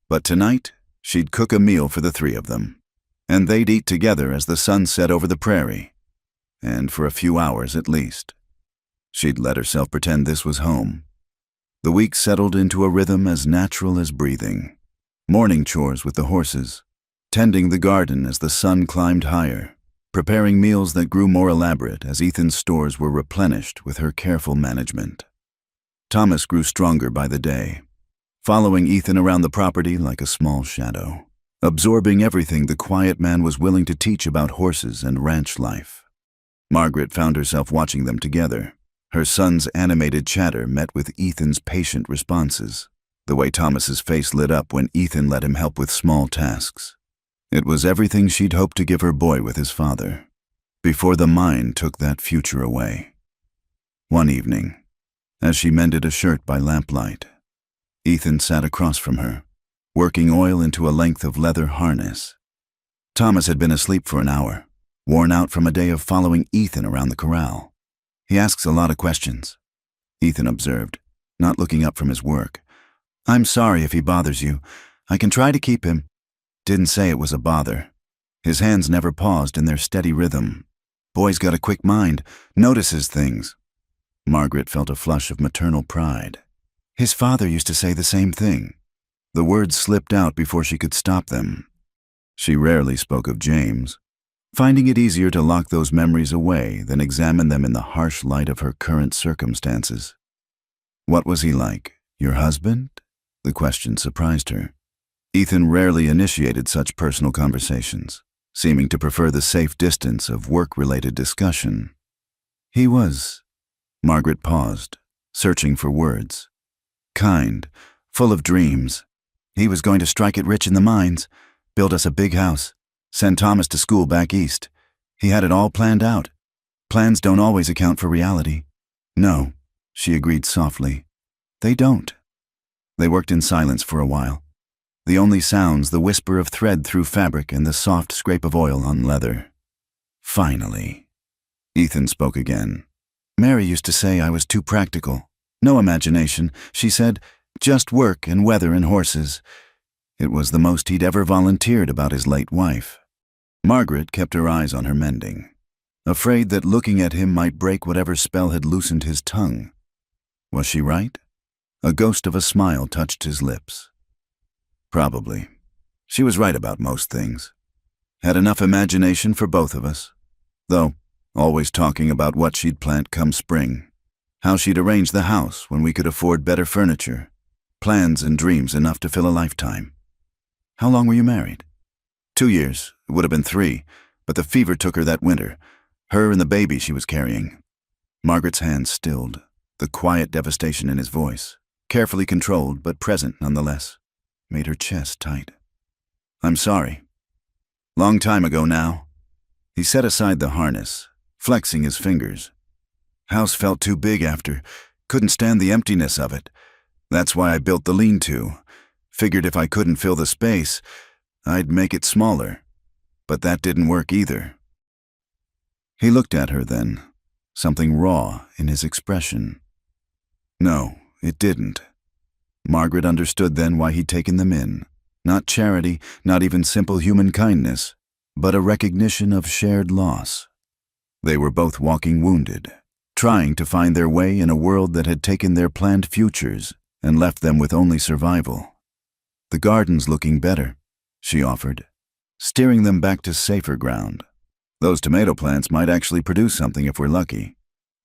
But tonight, she'd cook a meal for the three of them, and they'd eat together as the sun set over the prairie. And for a few hours at least. She'd let herself pretend this was home. The week settled into a rhythm as natural as breathing. Morning chores with the horses, tending the garden as the sun climbed higher, preparing meals that grew more elaborate as Ethan's stores were replenished with her careful management. Thomas grew stronger by the day, following Ethan around the property like a small shadow, absorbing everything the quiet man was willing to teach about horses and ranch life. Margaret found herself watching them together. Her son's animated chatter met with Ethan's patient responses, the way Thomas's face lit up when Ethan let him help with small tasks. It was everything she'd hoped to give her boy with his father, before the mine took that future away. One evening, as she mended a shirt by lamplight, Ethan sat across from her, working oil into a length of leather harness. Thomas had been asleep for an hour, worn out from a day of following Ethan around the corral. "He asks a lot of questions," Ethan observed, not looking up from his work. "I'm sorry if he bothers you. I can try to keep him." Didn't say it was a bother. His hands never paused in their steady rhythm. Boy's got a quick mind, notices things. Margaret felt a flush of maternal pride. His father used to say the same thing. The words slipped out before she could stop them. She rarely spoke of James, finding it easier to lock those memories away than examine them in the harsh light of her current circumstances. What was he like? Your husband? The question surprised her. Ethan rarely initiated such personal conversations, seeming to prefer the safe distance of work-related discussion. He was. Margaret paused, searching for words. Kind, full of dreams. He was going to strike it rich in the mines, build us a big house, send Thomas to school back east. He had it all planned out. Plans don't always account for reality. No, she agreed softly. They don't. They worked in silence for a while. The only sounds the whisper of thread through fabric and the soft scrape of oil on leather. Finally, Ethan spoke again. Mary used to say I was too practical. No imagination, she said, just work and weather and horses. It was the most he'd ever volunteered about his late wife. Margaret kept her eyes on her mending, afraid that looking at him might break whatever spell had loosened his tongue. Was she right? A ghost of a smile touched his lips. Probably. She was right about most things. Had enough imagination for both of us. Though, always talking about what she'd plant come spring. How she'd arrange the house when we could afford better furniture. Plans and dreams enough to fill a lifetime. How long were you married? 2 years. It would have been 3, but the fever took her that winter. Her and the baby she was carrying. Margaret's hands stilled, the quiet devastation in his voice, carefully controlled but present nonetheless, made her chest tight. I'm sorry. Long time ago now. He set aside the harness, flexing his fingers. House felt too big after, couldn't stand the emptiness of it. That's why I built the lean-to. Figured if I couldn't fill the space, I'd make it smaller. But that didn't work either. He looked at her then, something raw in his expression. No, it didn't. Margaret understood then why he'd taken them in. Not charity, not even simple human kindness, but a recognition of shared loss. They were both walking wounded, trying to find their way in a world that had taken their planned futures and left them with only survival. "The garden's looking better," she offered, steering them back to safer ground. "Those tomato plants might actually produce something if we're lucky.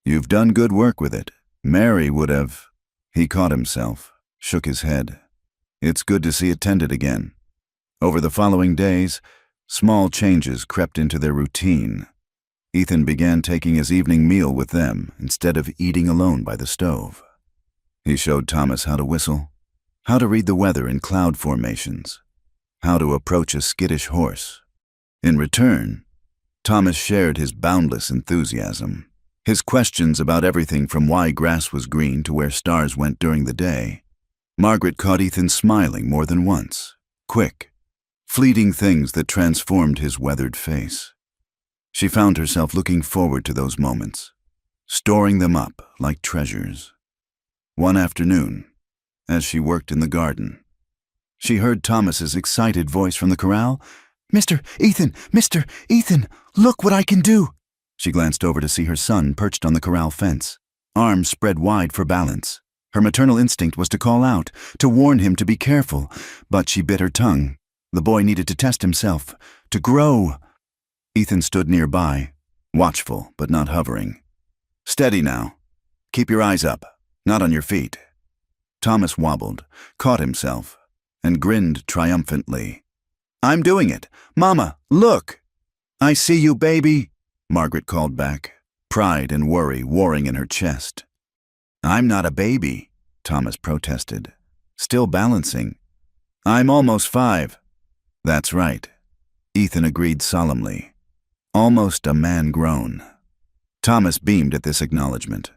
You've done good work with it. Mary would have—" He caught himself, shook his head. It's good to see it tended again. Over the following days, small changes crept into their routine. Ethan began taking his evening meal with them instead of eating alone by the stove. He showed Thomas how to whistle, how to read the weather in cloud formations, how to approach a skittish horse. In return, Thomas shared his boundless enthusiasm, his questions about everything from why grass was green to where stars went during the day. Margaret caught Ethan smiling more than once, quick, fleeting things that transformed his weathered face. She found herself looking forward to those moments, storing them up like treasures. One afternoon, as she worked in the garden, she heard Thomas's excited voice from the corral. Mr. Ethan, look what I can do!" She glanced over to see her son perched on the corral fence, arms spread wide for balance. Her maternal instinct was to call out, to warn him to be careful, but she bit her tongue. The boy needed to test himself, to grow. Ethan stood nearby, watchful but not hovering. "Steady now. Keep your eyes up, not on your feet." Thomas wobbled, caught himself, and grinned triumphantly. "I'm doing it. Mama, look!" "I see you, baby," Margaret called back, pride and worry warring in her chest. "I'm not a baby," Thomas protested, still balancing. "I'm almost 5. "That's right," Ethan agreed solemnly. "Almost a man grown." Thomas beamed at this acknowledgement,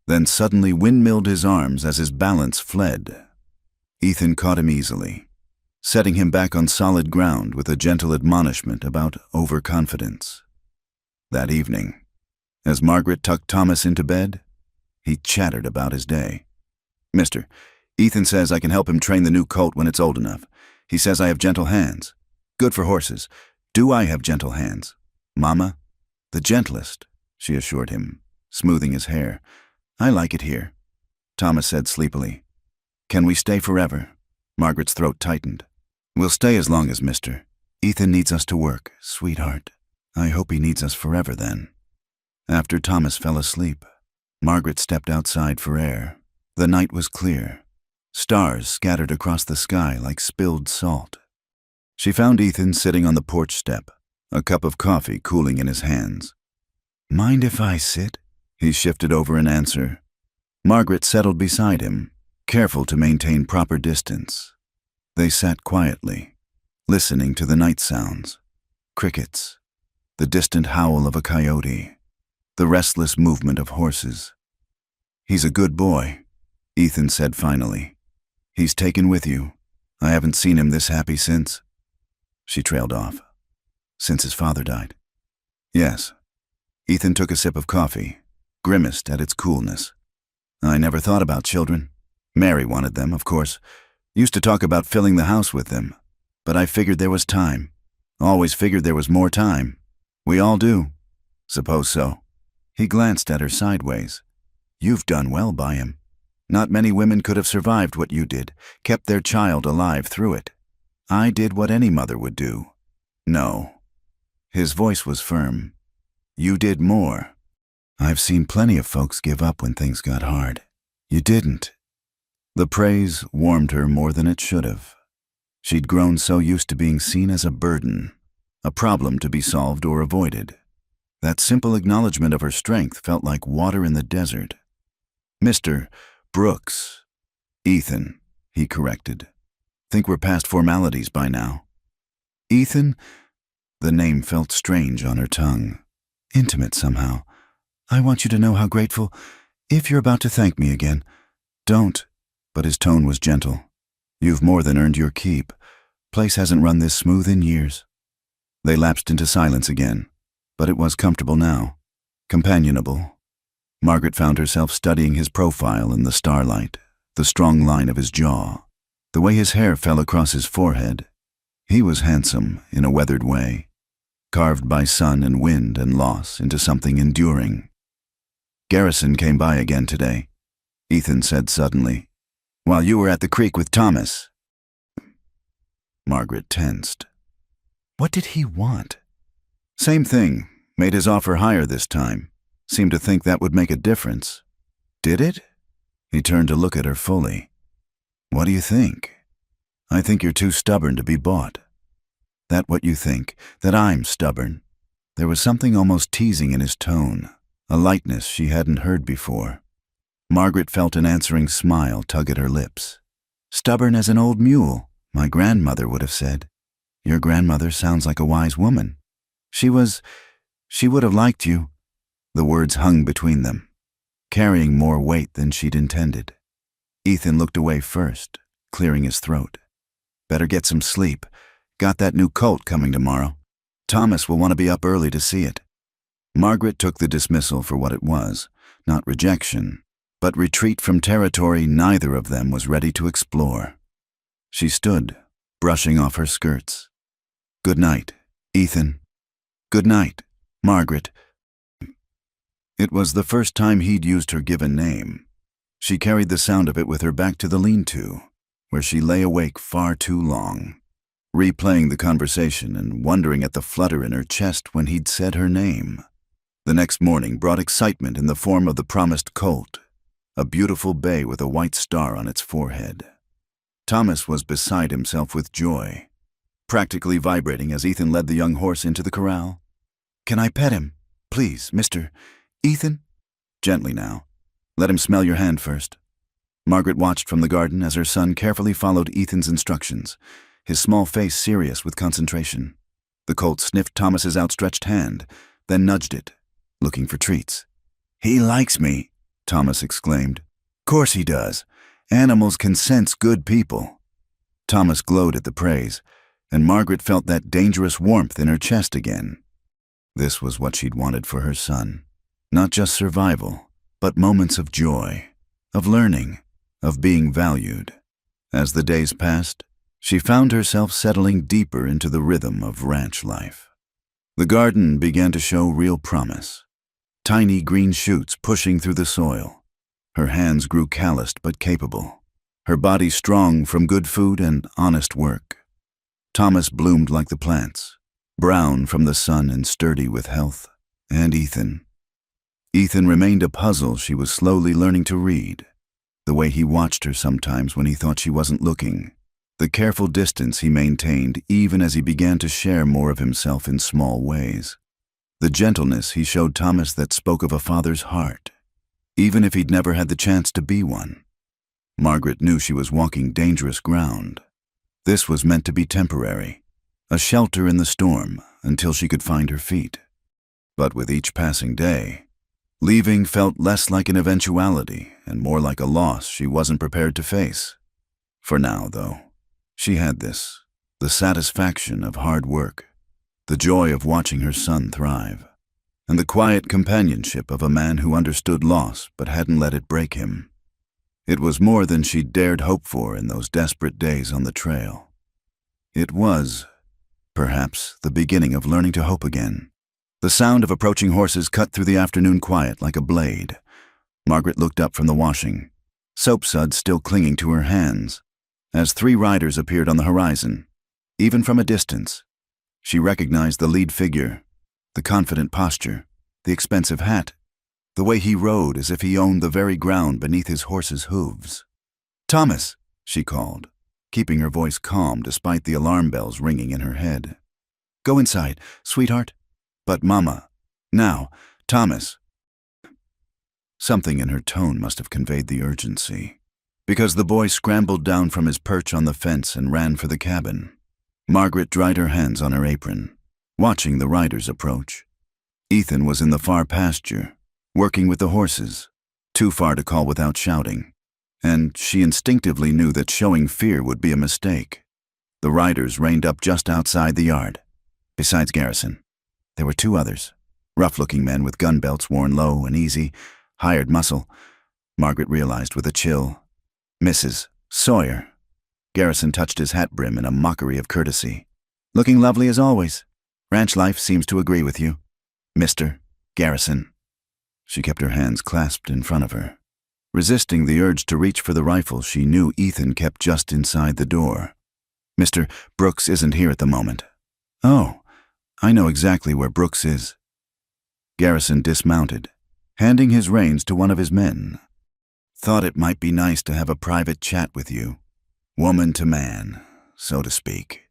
then suddenly windmilled his arms as his balance fled. Ethan caught him easily, setting him back on solid ground with a gentle admonishment about overconfidence. That evening, as Margaret tucked Thomas into bed, he chattered about his day. "Mister, Ethan says I can help him train the new colt when it's old enough. He says I have gentle hands. Good for horses. Do I have gentle hands?" "Mama?" "The gentlest," she assured him, smoothing his hair. "I like it here," Thomas said sleepily. "Can we stay forever?" Margaret's throat tightened. "We'll stay as long as Mister. Ethan needs us to work, sweetheart. I hope he needs us forever then." After Thomas fell asleep, Margaret stepped outside for air. The night was clear. Stars scattered across the sky like spilled salt. She found Ethan sitting on the porch step, a cup of coffee cooling in his hands. "Mind if I sit?" He shifted over in answer. Margaret settled beside him, careful to maintain proper distance. They sat quietly, listening to the night sounds. Crickets, the distant howl of a coyote, the restless movement of horses. "He's a good boy," Ethan said finally. "He's taken with you. I haven't seen him this happy since." She trailed off. "Since his father died?" "Yes." Ethan took a sip of coffee, grimaced at its coolness. "I never thought about children. Mary wanted them, of course. Used to talk about filling the house with them. But I figured there was time. Always figured there was more time. We all do." "Suppose so." He glanced at her sideways. "You've done well by him. Not many women could have survived what you did, kept their child alive through it. I did what any mother would do." "No." His voice was firm. "You did more. I've seen plenty of folks give up when things got hard. You didn't." The praise warmed her more than it should have. She'd grown so used to being seen as a burden, a problem to be solved or avoided. That simple acknowledgement of her strength felt like water in the desert. "Mr. Brooks." "Ethan," he corrected. "Think we're past formalities by now." "Ethan?" The name felt strange on her tongue. Intimate somehow. "I want you to know how grateful. If you're about to thank me again, don't." But his tone was gentle. "You've more than earned your keep. Place hasn't run this smooth in years." They lapsed into silence again, but it was comfortable now, companionable. Margaret found herself studying his profile in the starlight, the strong line of his jaw, the way his hair fell across his forehead. He was handsome in a weathered way. carved by sun and wind and loss into something enduring. Garrison came by again today, Ethan said suddenly. While you were at the creek with Thomas. Margaret tensed. What did he want? Same thing. Made his offer higher this time. Seemed to think that would make a difference. Did it? He turned to look at her fully. What do you think? I think you're too stubborn to be bought. That what you think? That I'm stubborn? There was something almost teasing in his tone, a lightness she hadn't heard before. Margaret felt an answering smile tug at her lips. Stubborn as an old mule, my grandmother would have said. Your grandmother sounds like a wise woman. She would have liked you. The words hung between them, carrying more weight than she'd intended. Ethan looked away first, clearing his throat. Better get some sleep. Got that new colt coming tomorrow. Thomas will want to be up early to see it. Margaret took the dismissal for what it was, not rejection, but retreat from territory neither of them was ready to explore. She stood, brushing off her skirts. Good night, Ethan. Good night, Margaret. It was the first time he'd used her given name. She carried the sound of it with her back to the lean-to, where she lay awake far too long, replaying the conversation and wondering at the flutter in her chest when he'd said her name. The next morning brought excitement in the form of the promised colt, a beautiful bay with a white star on its forehead. Thomas was beside himself with joy, practically vibrating as Ethan led the young horse into the corral. Can I pet him, please, Mr. Ethan? Gently now. Let him smell your hand first. Margaret watched from the garden as her son carefully followed Ethan's instructions, his small face serious with concentration. The colt sniffed Thomas's outstretched hand, then nudged it, looking for treats. He likes me, Thomas exclaimed. Course he does. Animals can sense good people. Thomas glowed at the praise, and Margaret felt that dangerous warmth in her chest again. This was what she'd wanted for her son. Not just survival, but moments of joy, of learning, of being valued. As the days passed, she found herself settling deeper into the rhythm of ranch life. The garden began to show real promise. Tiny green shoots pushing through the soil. Her hands grew calloused but capable. Her body strong from good food and honest work. Thomas bloomed like the plants, brown from the sun and sturdy with health. And Ethan. Ethan remained a puzzle she was slowly learning to read. The way he watched her sometimes when he thought she wasn't looking. The careful distance he maintained even as he began to share more of himself in small ways. The gentleness he showed Thomas that spoke of a father's heart, even if he'd never had the chance to be one. Margaret knew she was walking dangerous ground. This was meant to be temporary, a shelter in the storm until she could find her feet. But with each passing day, leaving felt less like an eventuality and more like a loss she wasn't prepared to face. For now, though, she had this, the satisfaction of hard work, the joy of watching her son thrive, and the quiet companionship of a man who understood loss but hadn't let it break him. It was more than she'd dared hope for in those desperate days on the trail. It was, perhaps, the beginning of learning to hope again. The sound of approaching horses cut through the afternoon quiet like a blade. Margaret looked up from the washing, soapsuds still clinging to her hands, as 3 riders appeared on the horizon. Even from a distance, she recognized the lead figure, the confident posture, the expensive hat, the way he rode as if he owned the very ground beneath his horse's hooves. Thomas, she called, keeping her voice calm despite the alarm bells ringing in her head. Go inside, sweetheart. But Mama, now, Thomas. Something in her tone must have conveyed the urgency, because the boy scrambled down from his perch on the fence and ran for the cabin. Margaret dried her hands on her apron, watching the riders approach. Ethan was in the far pasture, working with the horses, too far to call without shouting, and she instinctively knew that showing fear would be a mistake. The riders reined up just outside the yard. Besides Garrison, there were 2 others, rough-looking men with gun belts worn low and easy, hired muscle. Margaret realized with a chill. Mrs. Sawyer. Garrison touched his hat brim in a mockery of courtesy. Looking lovely as always. Ranch life seems to agree with you, Mr. Garrison. She kept her hands clasped in front of her, resisting the urge to reach for the rifle she knew Ethan kept just inside the door. Mr. Brooks isn't here at the moment. Oh, I know exactly where Brooks is. Garrison dismounted, handing his reins to one of his men. Thought it might be nice to have a private chat with you. Woman to man, so to speak.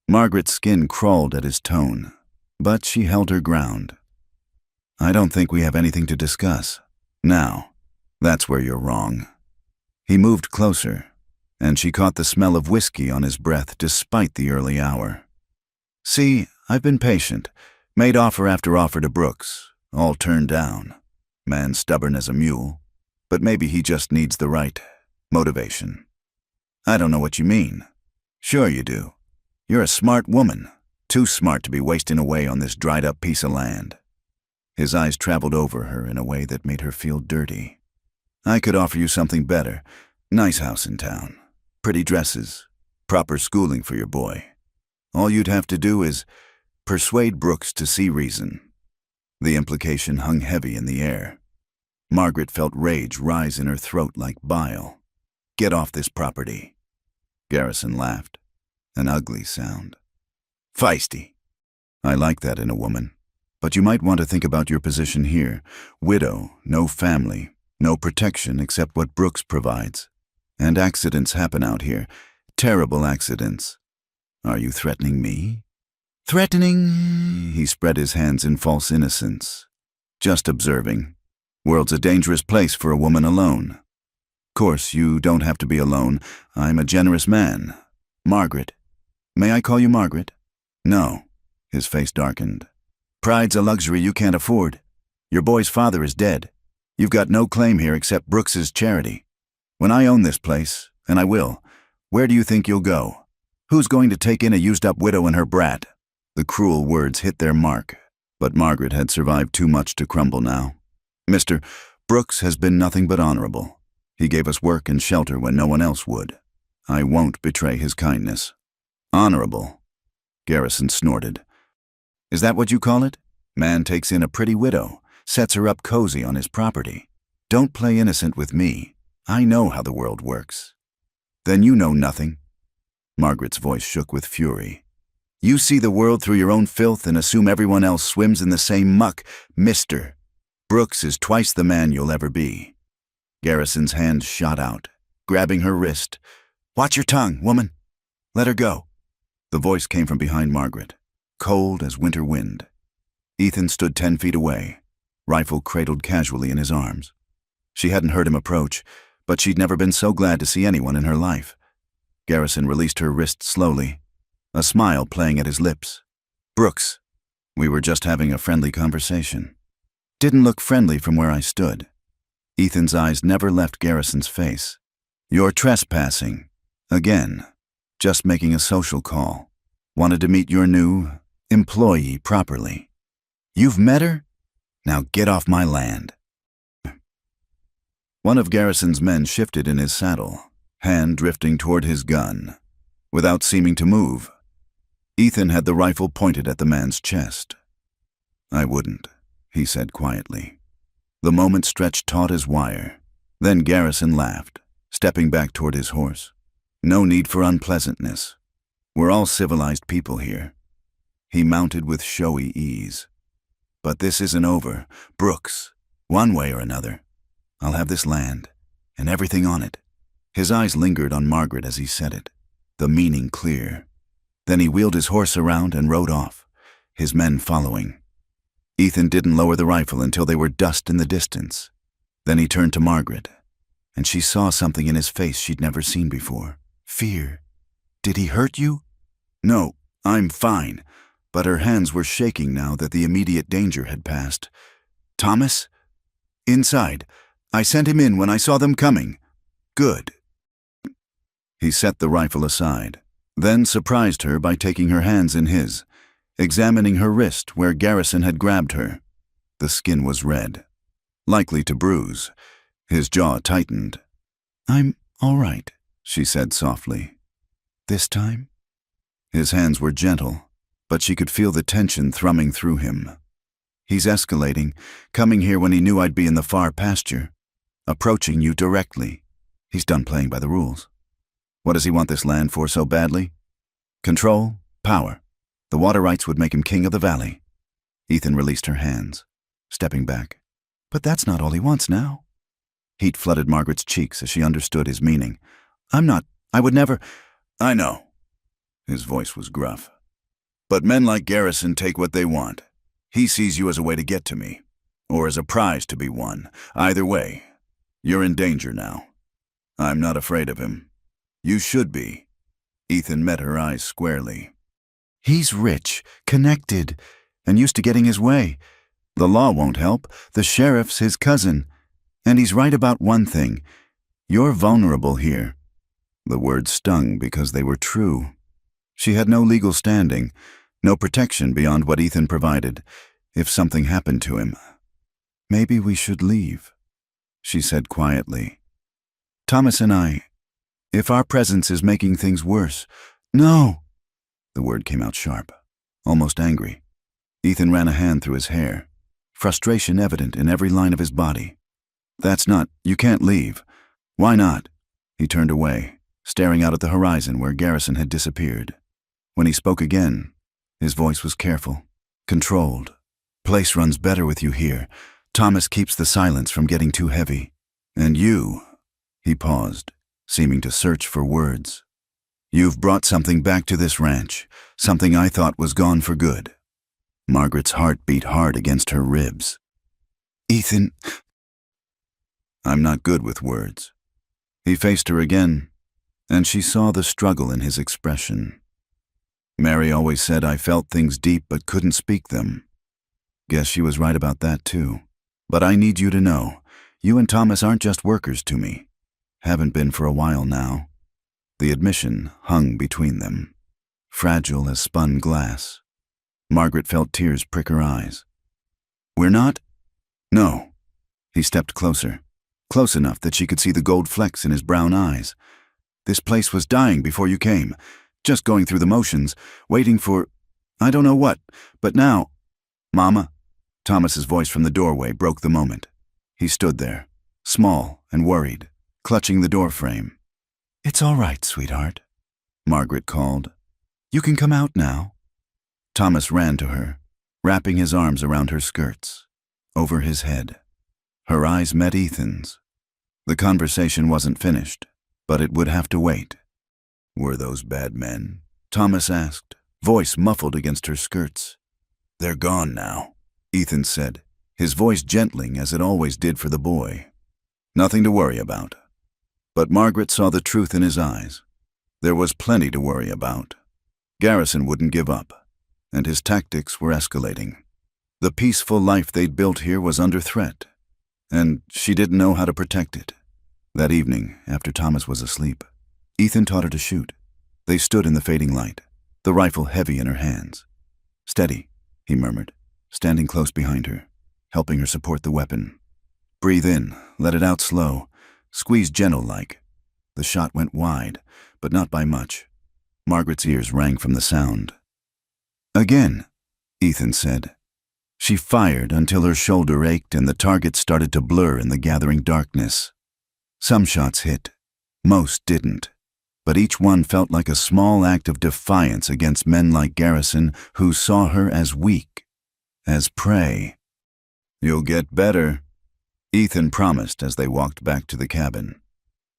Margaret's skin crawled at his tone, but she held her ground. I don't think we have anything to discuss. Now, that's where you're wrong. He moved closer, and she caught the smell of whiskey on his breath despite the early hour. See, I've been patient, made offer after offer to Brooks, all turned down. Man stubborn as a mule, but maybe he just needs the right motivation. I don't know what you mean. Sure you do. You're a smart woman, too smart to be wasting away on this dried-up piece of land. His eyes traveled over her in a way that made her feel dirty. I could offer you something better. Nice house in town, pretty dresses, proper schooling for your boy. All you'd have to do is persuade Brooks to see reason. The implication hung heavy in the air. Margaret felt rage rise in her throat like bile. Get off this property. Garrison laughed, an ugly sound. Feisty. I like that in a woman. But you might want to think about your position here. Widow, no family, no protection except what Brooks provides. And accidents happen out here. Terrible accidents. Are you threatening me? Threatening? He spread his hands in false innocence. Just observing. World's a dangerous place for a woman alone. Course, you don't have to be alone. I'm a generous man. Margaret. May I call you Margaret? No. His face darkened. Pride's a luxury you can't afford. Your boy's father is dead. You've got no claim here except Brooks's charity. When I own this place, and I will, where do you think you'll go? Who's going to take in a used-up widow and her brat? The cruel words hit their mark, but Margaret had survived too much to crumble now. Mr. Brooks has been nothing but honorable. He gave us work and shelter when no one else would. I won't betray his kindness. Honorable? Garrison snorted. Is that what you call it? Man takes in a pretty widow, sets her up cozy on his property. Don't play innocent with me. I know how the world works. Then you know nothing. Margaret's voice shook with fury. You see the world through your own filth and assume everyone else swims in the same muck. Mister, Brooks is twice the man you'll ever be. Garrison's hand shot out, grabbing her wrist. Watch your tongue, woman. Let her go. The voice came from behind Margaret, cold as winter wind. Ethan stood 10 feet away, rifle cradled casually in his arms. She hadn't heard him approach, but she'd never been so glad to see anyone in her life. Garrison released her wrist slowly, a smile playing at his lips. Brooks, we were just having a friendly conversation. Didn't look friendly from where I stood. Ethan's eyes never left Garrison's face. You're trespassing. Again. Just making a social call. Wanted to meet your new employee properly. You've met her? Now get off my land. One of Garrison's men shifted in his saddle, hand drifting toward his gun, without seeming to move. Ethan had the rifle pointed at the man's chest. I wouldn't, he said quietly. The moment stretched taut as wire. Then Garrison laughed, stepping back toward his horse. No need for unpleasantness. We're all civilized people here. He mounted with showy ease. But this isn't over. Brooks, one way or another. I'll have this land, and everything on it. His eyes lingered on Margaret as he said it, the meaning clear. Then he wheeled his horse around and rode off, his men following. Ethan didn't lower the rifle until they were dust in the distance. Then he turned to Margaret, and she saw something in his face she'd never seen before. Fear. Did he hurt you? No, I'm fine. But her hands were shaking now that the immediate danger had passed. Thomas? Inside. I sent him in when I saw them coming. Good. He set the rifle aside, then surprised her by taking her hands in his, examining her wrist where Garrison had grabbed her. The skin was red, likely to bruise. His jaw tightened. I'm all right, she said softly. This time? His hands were gentle, but she could feel the tension thrumming through him. He's escalating, coming here when he knew I'd be in the far pasture, approaching you directly. He's done playing by the rules. What does he want this land for so badly? Control, power. The water rights would make him king of the valley. Ethan released her hands, stepping back. But that's not all he wants now. Heat flooded Margaret's cheeks as she understood his meaning. I would never. I know. His voice was gruff. But men like Garrison take what they want. He sees you as a way to get to me, or as a prize to be won. Either way, you're in danger now. I'm not afraid of him. You should be. Ethan met her eyes squarely. He's rich, connected, and used to getting his way. The law won't help. The sheriff's his cousin. And he's right about one thing. You're vulnerable here. The words stung because they were true. She had no legal standing, no protection beyond what Ethan provided. If something happened to him, maybe we should leave, she said quietly. Thomas and I, if our presence is making things worse. No! The word came out sharp, almost angry. Ethan ran a hand through his hair, frustration evident in every line of his body. You can't leave. Why not? He turned away, staring out at the horizon where Garrison had disappeared. When he spoke again, his voice was careful, controlled. Place runs better with you here. Thomas keeps the silence from getting too heavy. And you, he paused, seeming to search for words. You've brought something back to this ranch, something I thought was gone for good. Margaret's heart beat hard against her ribs. Ethan. I'm not good with words. He faced her again, and she saw the struggle in his expression. Mary always said I felt things deep but couldn't speak them. Guess she was right about that too. But I need you to know, you and Thomas aren't just workers to me. Haven't been for a while now. The admission hung between them, fragile as spun glass. Margaret felt tears prick her eyes. We're not? No. He stepped closer, close enough that she could see the gold flecks in his brown eyes. This place was dying before you came, just going through the motions, waiting for, I don't know what, but now, Mama. Thomas's voice from the doorway broke the moment. He stood there, small and worried, clutching the doorframe. It's all right, sweetheart, Margaret called. You can come out now. Thomas ran to her, wrapping his arms around her skirts, over his head. Her eyes met Ethan's. The conversation wasn't finished, but it would have to wait. Were those bad men? Thomas asked, voice muffled against her skirts. They're gone now, Ethan said, his voice gentling as it always did for the boy. Nothing to worry about. But Margaret saw the truth in his eyes. There was plenty to worry about. Garrison wouldn't give up, and his tactics were escalating. The peaceful life they'd built here was under threat, and she didn't know how to protect it. That evening, after Thomas was asleep, Ethan taught her to shoot. They stood in the fading light, the rifle heavy in her hands. Steady, he murmured, standing close behind her, helping her support the weapon. Breathe in, let it out slow, squeeze gentle-like. The shot went wide, but not by much. Margaret's ears rang from the sound. Again, Ethan said. She fired until her shoulder ached and the target started to blur in the gathering darkness. Some shots hit, most didn't, but each one felt like a small act of defiance against men like Garrison who saw her as weak, as prey. You'll get better, Ethan promised as they walked back to the cabin.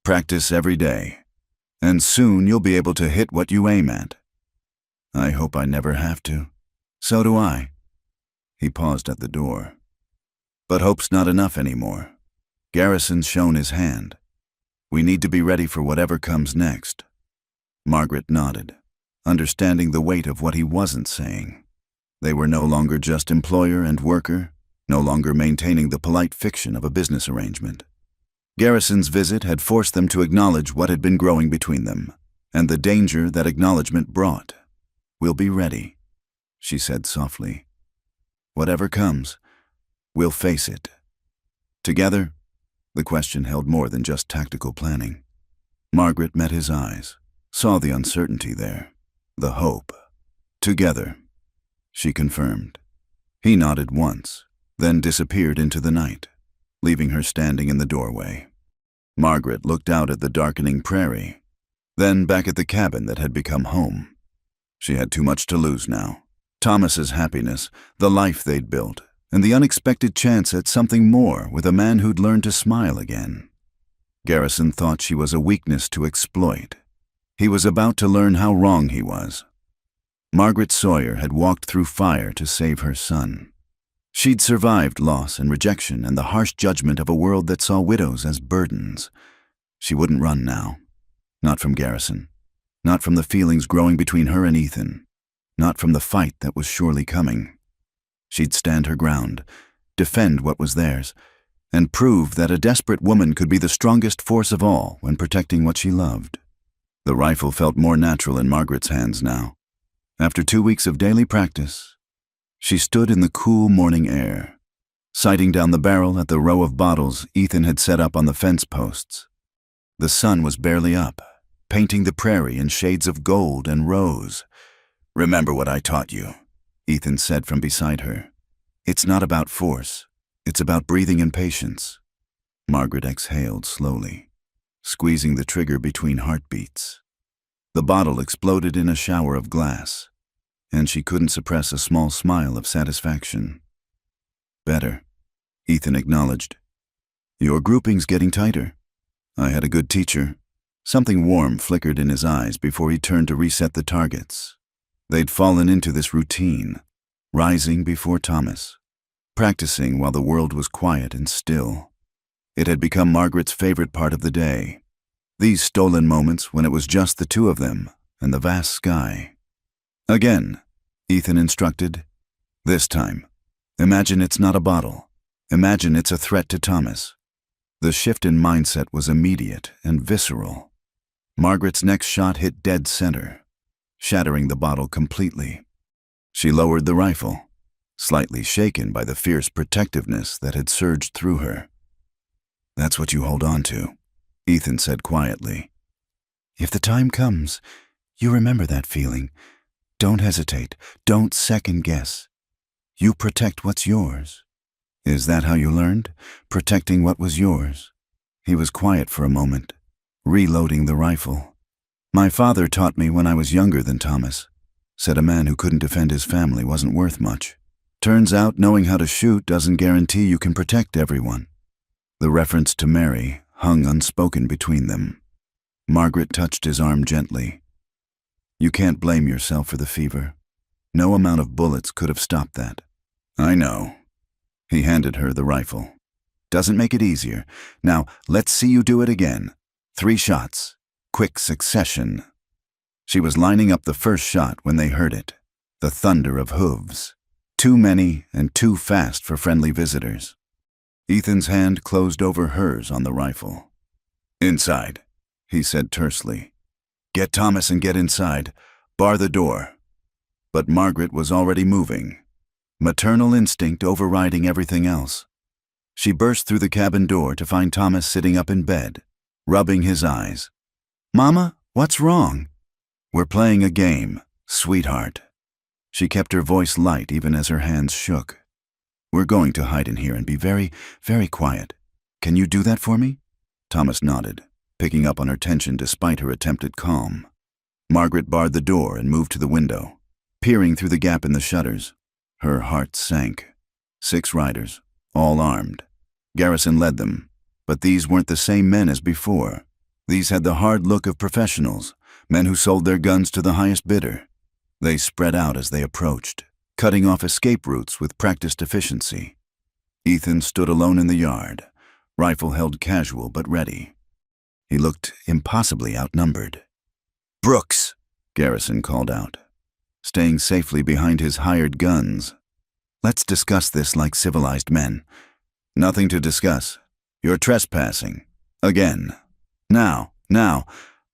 Practice every day, and soon you'll be able to hit what you aim at. I hope I never have to. So do I. He paused at the door. But hope's not enough anymore. Garrison's shown his hand. We need to be ready for whatever comes next. Margaret nodded, understanding the weight of what he wasn't saying. They were no longer just employer and worker, no longer maintaining the polite fiction of a business arrangement. Garrison's visit had forced them to acknowledge what had been growing between them, and the danger that acknowledgement brought. We'll be ready, she said softly. Whatever comes, we'll face it. Together, the question held more than just tactical planning. Margaret met his eyes, saw the uncertainty there, the hope. Together, she confirmed. He nodded once, then disappeared into the night, leaving her standing in the doorway. Margaret looked out at the darkening prairie, then back at the cabin that had become home. She had too much to lose now. Thomas's happiness, the life they'd built, and the unexpected chance at something more with a man who'd learned to smile again. Garrison thought she was a weakness to exploit. He was about to learn how wrong he was. Margaret Sawyer had walked through fire to save her son. She'd survived loss and rejection and the harsh judgment of a world that saw widows as burdens. She wouldn't run now. Not from Garrison. Not from the feelings growing between her and Ethan. Not from the fight that was surely coming. She'd stand her ground, defend what was theirs, and prove that a desperate woman could be the strongest force of all when protecting what she loved. The rifle felt more natural in Margaret's hands now. After 2 weeks of daily practice, she stood in the cool morning air, sighting down the barrel at the row of bottles Ethan had set up on the fence posts. The sun was barely up, painting the prairie in shades of gold and rose. "Remember what I taught you," Ethan said from beside her. "It's not about force. It's about breathing and patience." Margaret exhaled slowly, squeezing the trigger between heartbeats. The bottle exploded in a shower of glass, and she couldn't suppress a small smile of satisfaction. "Better," Ethan acknowledged. "Your grouping's getting tighter. I had a good teacher." Something warm flickered in his eyes before he turned to reset the targets. They'd fallen into this routine, rising before Thomas, practicing while the world was quiet and still. It had become Margaret's favorite part of the day. These stolen moments when it was just the two of them and the vast sky. "Again," Ethan instructed. "This time, imagine it's not a bottle. Imagine it's a threat to Thomas." The shift in mindset was immediate and visceral. Margaret's next shot hit dead center, shattering the bottle completely. She lowered the rifle, slightly shaken by the fierce protectiveness that had surged through her. "That's what you hold on to," Ethan said quietly. "If the time comes, you remember that feeling. Don't hesitate. Don't second guess. You protect what's yours." "Is that how you learned? Protecting what was yours?" He was quiet for a moment, reloading the rifle. "My father taught me when I was younger than Thomas. Said a man who couldn't defend his family wasn't worth much. Turns out knowing how to shoot doesn't guarantee you can protect everyone." The reference to Mary hung unspoken between them. Margaret touched his arm gently. "You can't blame yourself for the fever. No amount of bullets could have stopped that." "I know." He handed her the rifle. "Doesn't make it easier. Now, let's see you do it again. 3 shots. Quick succession." She was lining up the first shot when they heard it. The thunder of hooves. Too many and too fast for friendly visitors. Ethan's hand closed over hers on the rifle. "Inside," he said tersely. "Get Thomas and get inside. Bar the door." But Margaret was already moving, maternal instinct overriding everything else. She burst through the cabin door to find Thomas sitting up in bed, rubbing his eyes. "Mama, what's wrong?" "We're playing a game, sweetheart." She kept her voice light even as her hands shook. "We're going to hide in here and be very, very quiet. Can you do that for me?" Thomas nodded, picking up on her tension despite her attempt at calm. Margaret barred the door and moved to the window, peering through the gap in the shutters. Her heart sank. 6 riders, all armed. Garrison led them, but these weren't the same men as before. These had the hard look of professionals, men who sold their guns to the highest bidder. They spread out as they approached, cutting off escape routes with practiced efficiency. Ethan stood alone in the yard, rifle held casual but ready. He looked impossibly outnumbered. "Brooks!" Garrison called out, staying safely behind his hired guns. "Let's discuss this like civilized men." "Nothing to discuss. You're trespassing. Again. Now.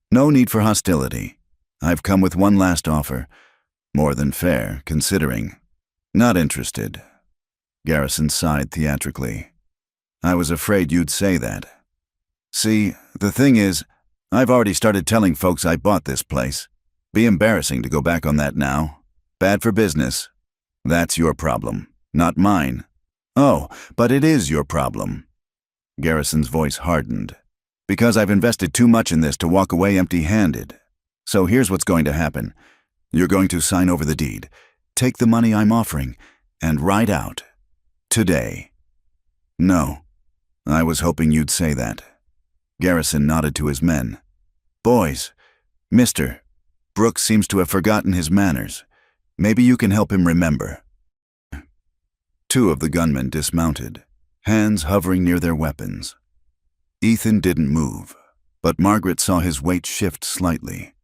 No need for hostility. I've come with one last offer. More than fair, considering. Not interested." Garrison sighed theatrically. "I was afraid you'd say that. See, the thing is, I've already started telling folks I bought this place. Be embarrassing to go back on that now. Bad for business." That's your problem, not mine. Oh, but it is your problem. Garrison's voice hardened. Because I've invested too much in this to walk away empty-handed. So here's what's going to happen. You're going to sign over the deed, take the money I'm offering, and ride out. Today. No. I was hoping you'd say that. Garrison nodded to his men. Boys, Mr. Brooks seems to have forgotten his manners. Maybe you can help him remember. Two of the gunmen dismounted, hands hovering near their weapons. Ethan didn't move, but Margaret saw his weight shift slightly,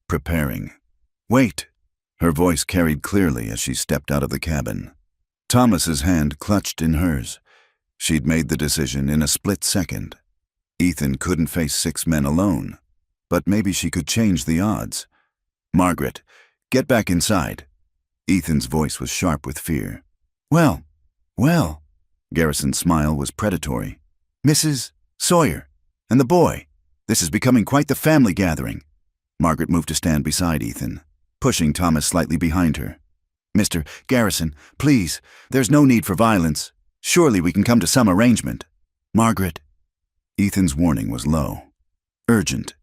preparing. Wait! Her voice carried clearly as she stepped out of the cabin. Thomas's hand clutched in hers. She'd made the decision in a split second. Ethan couldn't face 6 men alone, but maybe she could change the odds. Margaret, get back inside. Ethan's voice was sharp with fear. Well, Garrison's smile was predatory. Mrs. Sawyer, and the boy. This is becoming quite the family gathering. Margaret moved to stand beside Ethan, pushing Thomas slightly behind her. Mr. Garrison, please, there's no need for violence. Surely we can come to some arrangement. Margaret. Ethan's warning was low, urgent.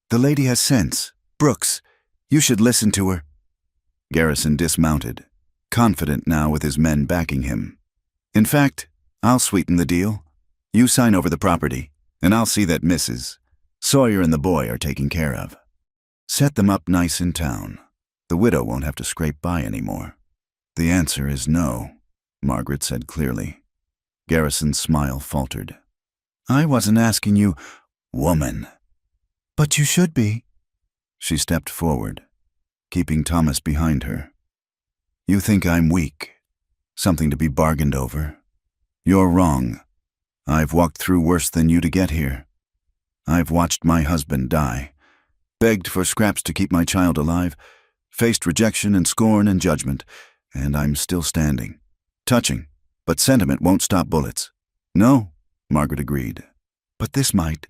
The lady has sense. Brooks, you should listen to her. Garrison dismounted, confident now with his men backing him. In fact, I'll sweeten the deal. You sign over the property, and I'll see that Mrs. Sawyer and the boy are taken care of. Set them up nice in town. The widow won't have to scrape by anymore. The answer is no, Margaret said clearly. Garrison's smile faltered. I wasn't asking you, woman. But you should be. She stepped forward, keeping Thomas behind her. You think I'm weak, something to be bargained over. You're wrong. I've walked through worse than you to get here. I've watched my husband die, begged for scraps to keep my child alive, faced rejection and scorn and judgment, and I'm still standing. Touching, but sentiment won't stop bullets. No, Margaret agreed. But this might.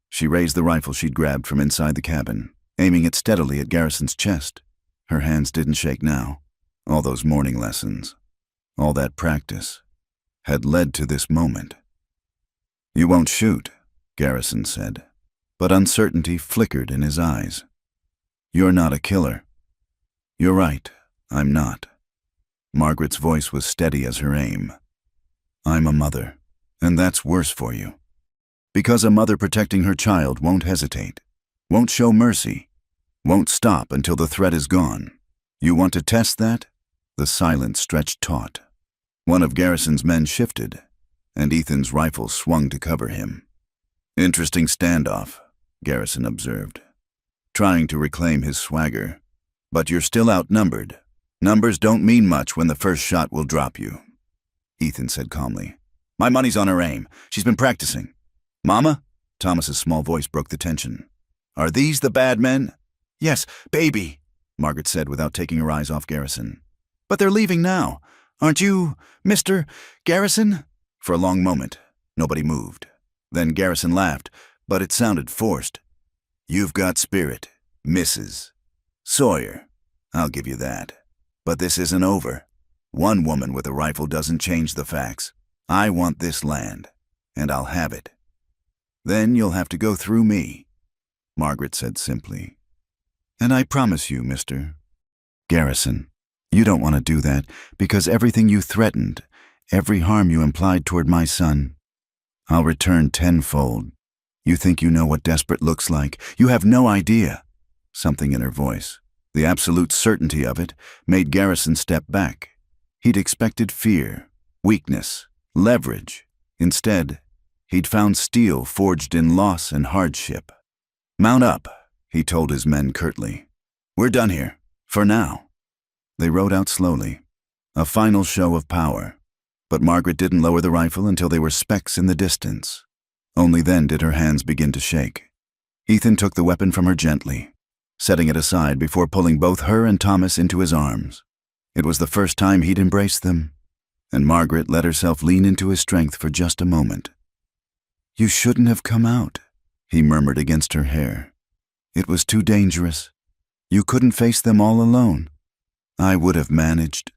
She raised the rifle she'd grabbed from inside the cabin, aiming it steadily at Garrison's chest. Her hands didn't shake now. All those morning lessons, all that practice, had led to this moment. You won't shoot, Garrison said, but uncertainty flickered in his eyes. You're not a killer. You're right, I'm not. Margaret's voice was steady as her aim. I'm a mother, and that's worse for you. Because a mother protecting her child won't hesitate, won't show mercy, won't stop until the threat is gone. You want to test that? The silence stretched taut. One of Garrison's men shifted, and Ethan's rifle swung to cover him. Interesting standoff, Garrison observed, trying to reclaim his swagger. But you're still outnumbered. Numbers don't mean much when the first shot will drop you. Ethan said calmly. My money's on her aim. She's been practicing. Mama? Thomas's small voice broke the tension. Are these the bad men? Yes, baby, Margaret said without taking her eyes off Garrison. But they're leaving now. Aren't you, Mr. Garrison? For a long moment, nobody moved. Then Garrison laughed, but it sounded forced. You've got spirit, Mrs. Sawyer. I'll give you that. But this isn't over. One woman with a rifle doesn't change the facts. I want this land, and I'll have it. Then you'll have to go through me, Margaret said simply. And I promise you, Mr. Garrison, you don't want to do that because everything you threatened, every harm you implied toward my son, I'll return tenfold. You think you know what desperate looks like. You have no idea. Something in her voice, the absolute certainty of it, made Garrison step back. He'd expected fear, weakness, leverage. Instead, he'd found steel forged in loss and hardship. Mount up, he told his men curtly. We're done here, for now. They rode out slowly, a final show of power. But Margaret didn't lower the rifle until they were specks in the distance. Only then did her hands begin to shake. Ethan took the weapon from her gently, setting it aside before pulling both her and Thomas into his arms. It was the first time he'd embraced them, and Margaret let herself lean into his strength for just a moment. You shouldn't have come out, he murmured against her hair. It was too dangerous. You couldn't face them all alone. I would have managed.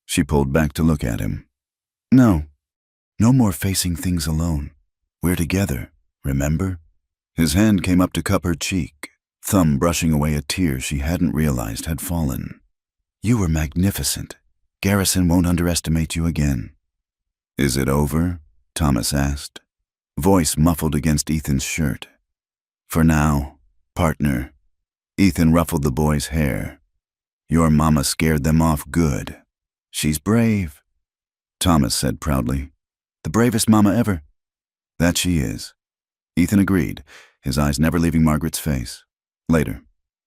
She pulled back to look at him. No. No more facing things alone. We're together, remember? His hand came up to cup her cheek, thumb brushing away a tear she hadn't realized had fallen. You were magnificent. Garrison won't underestimate you again. Is it over? Thomas asked, voice muffled against Ethan's shirt. For now, partner. Ethan ruffled the boy's hair. Your mama scared them off good. She's brave, Thomas said proudly. The bravest mama ever. That she is. Ethan agreed, his eyes never leaving Margaret's face. Later,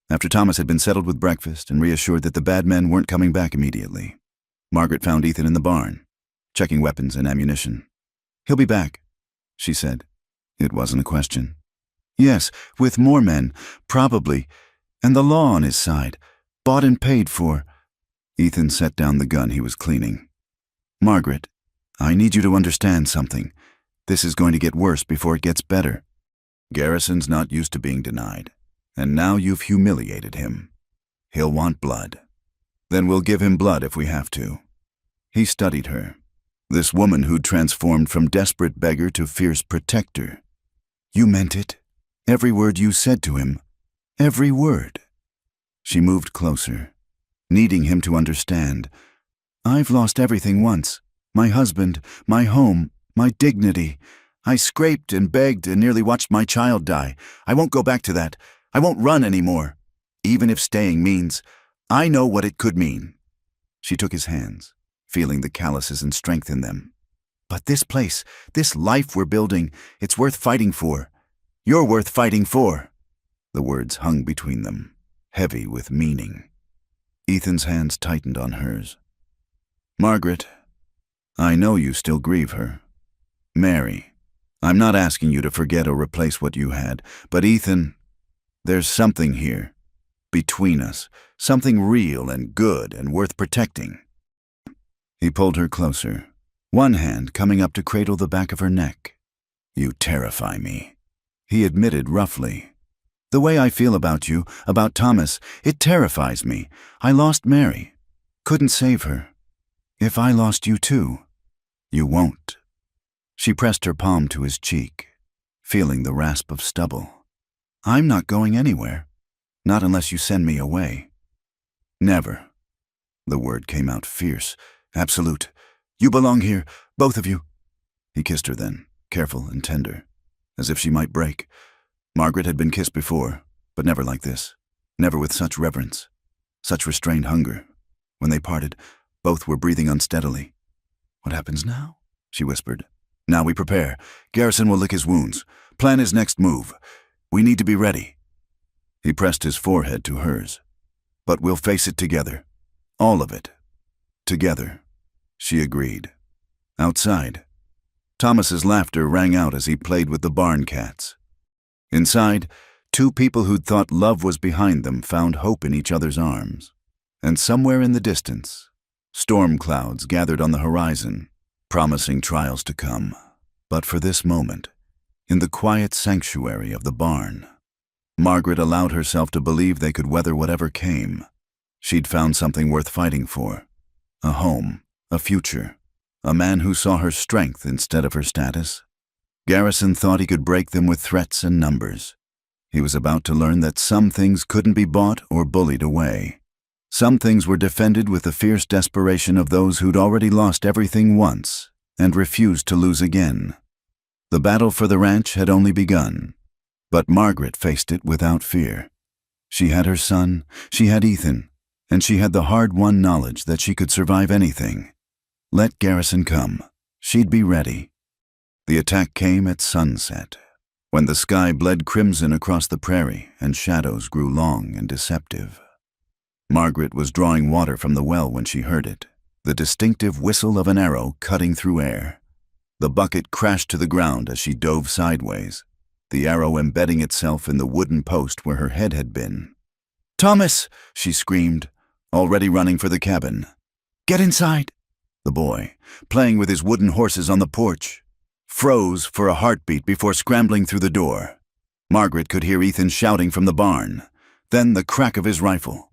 after Thomas had been settled with breakfast and reassured that the bad men weren't coming back immediately, Margaret found Ethan in the barn, checking weapons and ammunition. He'll be back, she said. It wasn't a question. Yes, with more men, probably, and the law on his side, bought and paid for. Ethan set down the gun he was cleaning. Margaret, I need you to understand something. This is going to get worse before it gets better. Garrison's not used to being denied, and now you've humiliated him. He'll want blood. Then we'll give him blood if we have to. He studied her, this woman who'd transformed from desperate beggar to fierce protector. You meant it. Every word you said to him. Every word. She moved closer, needing him to understand. I've lost everything once. My husband, my home, my dignity. I scraped and begged and nearly watched my child die. I won't go back to that. I won't run anymore. Even if staying means, I know what it could mean. She took his hands, feeling the calluses and strength in them. But this place, this life we're building, it's worth fighting for. You're worth fighting for. The words hung between them, heavy with meaning. Ethan's hands tightened on hers. Margaret, I know you still grieve her. Mary, I'm not asking you to forget or replace what you had, but Ethan, there's something here, between us, something real and good and worth protecting. He pulled her closer, one hand coming up to cradle the back of her neck. You terrify me, he admitted roughly. The way I feel about you, about Thomas, it terrifies me. I lost Mary. Couldn't save her. If I lost you too, you won't. She pressed her palm to his cheek, feeling the rasp of stubble. I'm not going anywhere. Not unless you send me away. Never. The word came out fierce, absolute. You belong here, both of you. He kissed her then, careful and tender, as if she might break. Margaret had been kissed before, but never like this. Never with such reverence, such restrained hunger. When they parted, both were breathing unsteadily. What happens now? She whispered. Now we prepare. Garrison will lick his wounds. Plan his next move. We need to be ready. He pressed his forehead to hers. But we'll face it together. All of it. Together. She agreed. Outside, Thomas's laughter rang out as he played with the barn cats. Inside, two people who'd thought love was behind them found hope in each other's arms. And somewhere in the distance, storm clouds gathered on the horizon, promising trials to come. But for this moment, in the quiet sanctuary of the barn, Margaret allowed herself to believe they could weather whatever came. She'd found something worth fighting for. A home, a future, a man who saw her strength instead of her status. Garrison thought he could break them with threats and numbers. He was about to learn that some things couldn't be bought or bullied away. Some things were defended with the fierce desperation of those who'd already lost everything once and refused to lose again. The battle for the ranch had only begun, but Margaret faced it without fear. She had her son, she had Ethan, and she had the hard-won knowledge that she could survive anything. Let Garrison come. She'd be ready. The attack came at sunset, when the sky bled crimson across the prairie and shadows grew long and deceptive. Margaret was drawing water from the well when she heard it, the distinctive whistle of an arrow cutting through air. The bucket crashed to the ground as she dove sideways, the arrow embedding itself in the wooden post where her head had been. "Thomas!" she screamed, already running for the cabin. "Get inside!" The boy, playing with his wooden horses on the porch, froze for a heartbeat before scrambling through the door. Margaret could hear Ethan shouting from the barn, then the crack of his rifle.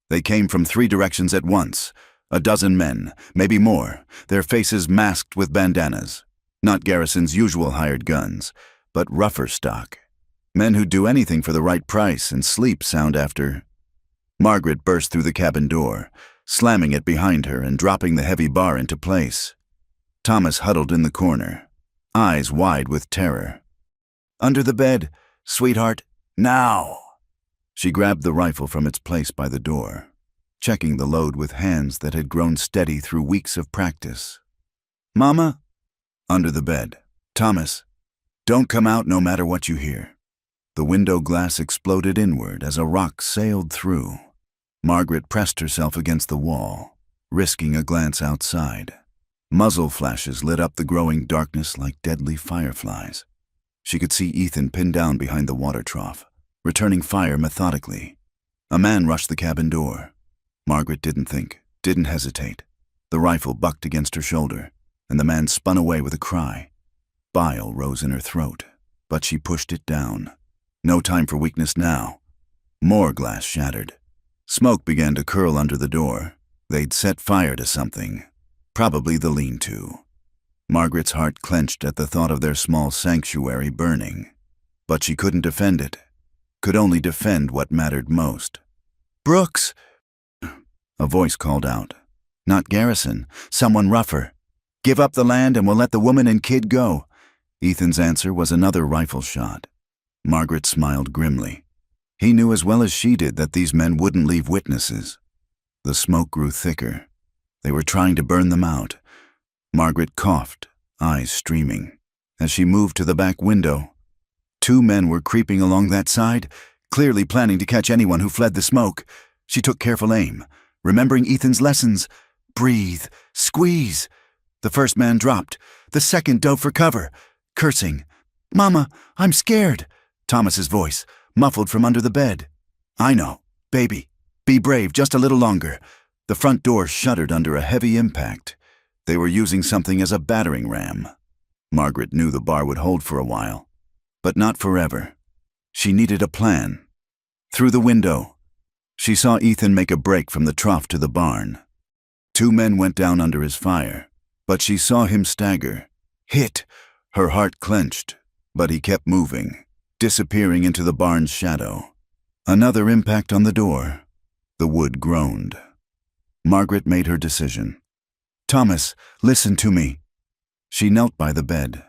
They came from 3 directions at once, A dozen men, maybe more, their faces masked with bandanas. Not Garrison's usual hired guns, but rougher stock. Men who'd do anything for the right price and sleep sound after. Margaret burst through the cabin door, slamming it behind her and dropping the heavy bar into place. Thomas huddled in the corner, eyes wide with terror. "Under the bed, sweetheart, now!" She grabbed the rifle from its place by the door, checking the load with hands that had grown steady through weeks of practice. "Mama?" Under the bed. "Thomas, don't come out no matter what you hear." The window glass exploded inward as a rock sailed through. Margaret pressed herself against the wall, risking a glance outside. Muzzle flashes lit up the growing darkness like deadly fireflies. She could see Ethan pinned down behind the water trough, returning fire methodically. A man rushed the cabin door. Margaret didn't think, didn't hesitate. The rifle bucked against her shoulder, and the man spun away with a cry. Bile rose in her throat, but she pushed it down. No time for weakness now. More glass shattered. Smoke began to curl under the door. They'd set fire to something, probably the lean-to. Margaret's heart clenched at the thought of their small sanctuary burning. But she couldn't defend it, could only defend what mattered most. "Brooks!" A voice called out. "Not Garrison, someone rougher. Give up the land and we'll let the woman and kid go." Ethan's answer was another rifle shot. Margaret smiled grimly. He knew as well as she did that these men wouldn't leave witnesses. The smoke grew thicker. They were trying to burn them out. Margaret coughed, eyes streaming. As she moved to the back window, 2 men were creeping along that side, clearly planning to catch anyone who fled the smoke. She took careful aim, remembering Ethan's lessons. Breathe, squeeze. The first man dropped. The second dove for cover, cursing. "Mama, I'm scared." Thomas's voice, muffled from under the bed. "I know, baby. Be brave just a little longer." The front door shuddered under a heavy impact. They were using something as a battering ram. Margaret knew the bar would hold for a while, but not forever. She needed a plan. Through the window, she saw Ethan make a break from the trough to the barn. 2 men went down under his fire, but she saw him stagger. Hit! Her heart clenched, but he kept moving, disappearing into the barn's shadow. Another impact on the door. The wood groaned. Margaret made her decision. "Thomas, listen to me." She knelt by the bed.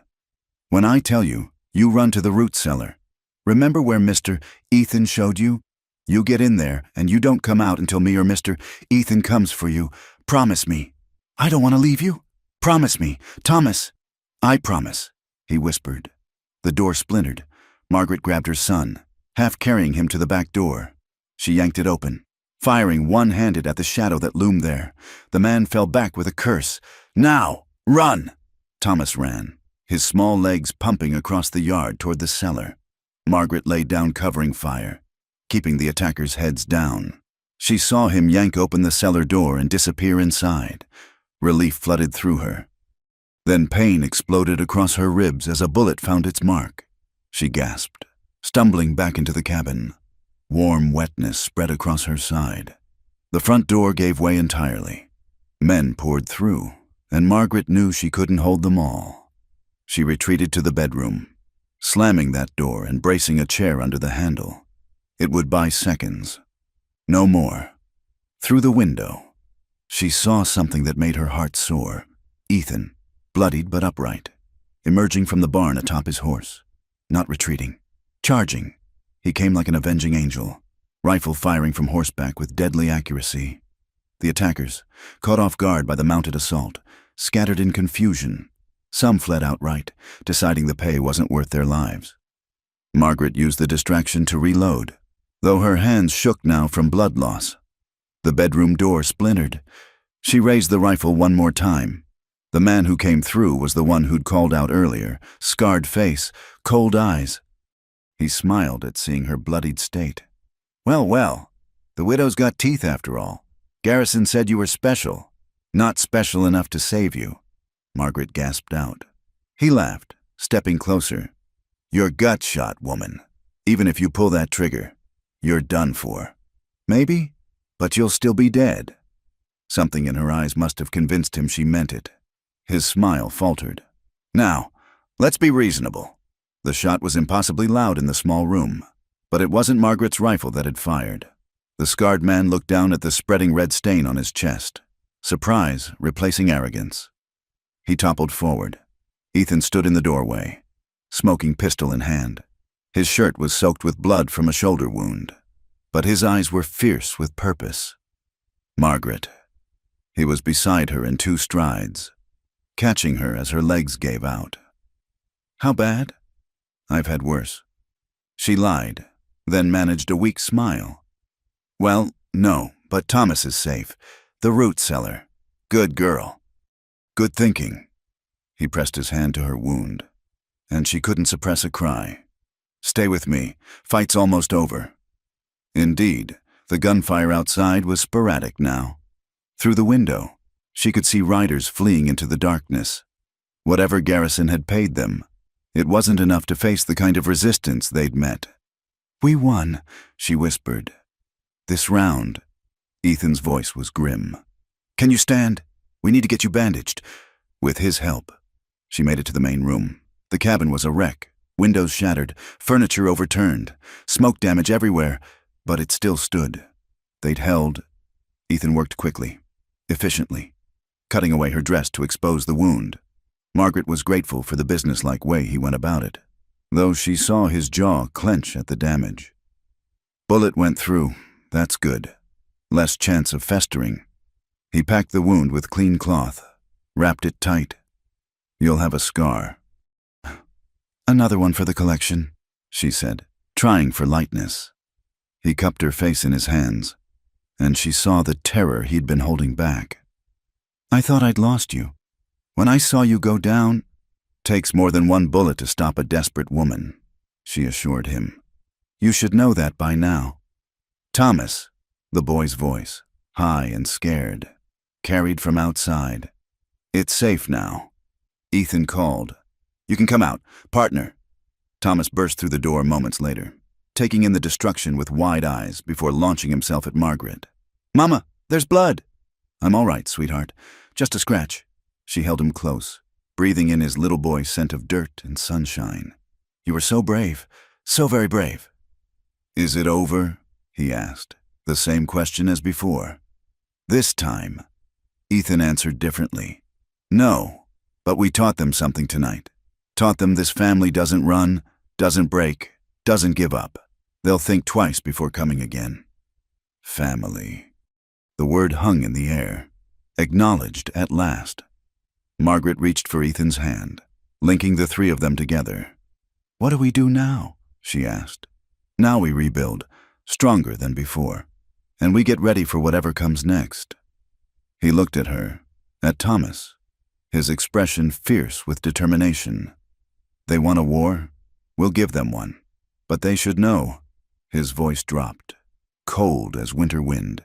"When I tell you, you run to the root cellar. Remember where Mr. Ethan showed you? You get in there, and you don't come out until me or Mr. Ethan comes for you. Promise me." "I don't want to leave you. Promise me, Thomas." "I promise," he whispered. The door splintered. Margaret grabbed her son, half carrying him to the back door. She yanked it open, firing one-handed at the shadow that loomed there. The man fell back with a curse. "Now, run!" Thomas ran, his small legs pumping across the yard toward the cellar. Margaret lay down covering fire, keeping the attackers' heads down. She saw him yank open the cellar door and disappear inside. Relief flooded through her. Then pain exploded across her ribs as a bullet found its mark. She gasped, stumbling back into the cabin. Warm wetness spread across her side. The front door gave way entirely. Men poured through, and Margaret knew she couldn't hold them all. She retreated to the bedroom, slamming that door and bracing a chair under the handle. It would buy seconds. No more. Through the window, she saw something that made her heart soar. Ethan, bloodied but upright, emerging from the barn atop his horse. Not retreating, charging. He came like an avenging angel, rifle firing from horseback with deadly accuracy. The attackers, caught off guard by the mounted assault, scattered in confusion. Some fled outright, deciding the pay wasn't worth their lives. Margaret used the distraction to reload, though her hands shook now from blood loss. The bedroom door splintered. She raised the rifle one more time. The man who came through was the one who'd called out earlier, scarred face, cold eyes. He smiled at seeing her bloodied state. "Well, well, the widow's got teeth after all. Garrison said you were special. Not special enough to save you." Margaret gasped out. He laughed, stepping closer. "You're gut shot, woman. Even if you pull that trigger, you're done for. Maybe, but you'll still be dead." Something in her eyes must have convinced him she meant it. His smile faltered. Now, let's be reasonable. The shot was impossibly loud in the small room, but it wasn't Margaret's rifle that had fired. The scarred man looked down at the spreading red stain on his chest, surprise replacing arrogance. He toppled forward. Ethan stood in the doorway, smoking pistol in hand. His shirt was soaked with blood from a shoulder wound, but his eyes were fierce with purpose. Margaret. He was beside her in 2 strides, catching her as her legs gave out. How bad? I've had worse. She lied, then managed a weak smile. Well, no, but Thomas is safe. The root cellar. Good girl. Good thinking. He pressed his hand to her wound, and she couldn't suppress a cry. Stay with me. Fight's almost over. Indeed, the gunfire outside was sporadic now. Through the window, she could see riders fleeing into the darkness. Whatever Garrison had paid them, it wasn't enough to face the kind of resistance they'd met. We won, she whispered. This round. Ethan's voice was grim. Can you stand? We need to get you bandaged. With his help. She made it to the main room. The cabin was a wreck. Windows shattered, furniture overturned, smoke damage everywhere, but it still stood. They'd held. Ethan worked quickly, efficiently, cutting away her dress to expose the wound. Margaret was grateful for the businesslike way he went about it, though she saw his jaw clench at the damage. Bullet went through. That's good. Less chance of festering. He packed the wound with clean cloth, wrapped it tight. You'll have a scar. Another one for the collection, she said, trying for lightness. He cupped her face in his hands, and she saw the terror he'd been holding back. I thought I'd lost you. When I saw you go down, takes more than 1 bullet to stop a desperate woman, she assured him. You should know that by now. Thomas, the boy's voice, high and scared, carried from outside. It's safe now. Ethan called. You can come out. Partner. Thomas burst through the door moments later, taking in the destruction with wide eyes before launching himself at Margaret. Mama, there's blood. I'm all right, sweetheart. Just a scratch. She held him close, breathing in his little boy's scent of dirt and sunshine. You were so brave. So very brave. Is it over? He asked, the same question as before. This time, Ethan answered differently. No, but we taught them something tonight. Taught them this family doesn't run, doesn't break, doesn't give up. They'll think twice before coming again. Family. The word hung in the air, acknowledged at last. Margaret reached for Ethan's hand, linking the 3 of them together. What do we do now? She asked. Now we rebuild, stronger than before, and we get ready for whatever comes next. He looked at her, at Thomas, his expression fierce with determination. They want a war? We'll give them one. But they should know. His voice dropped, cold as winter wind.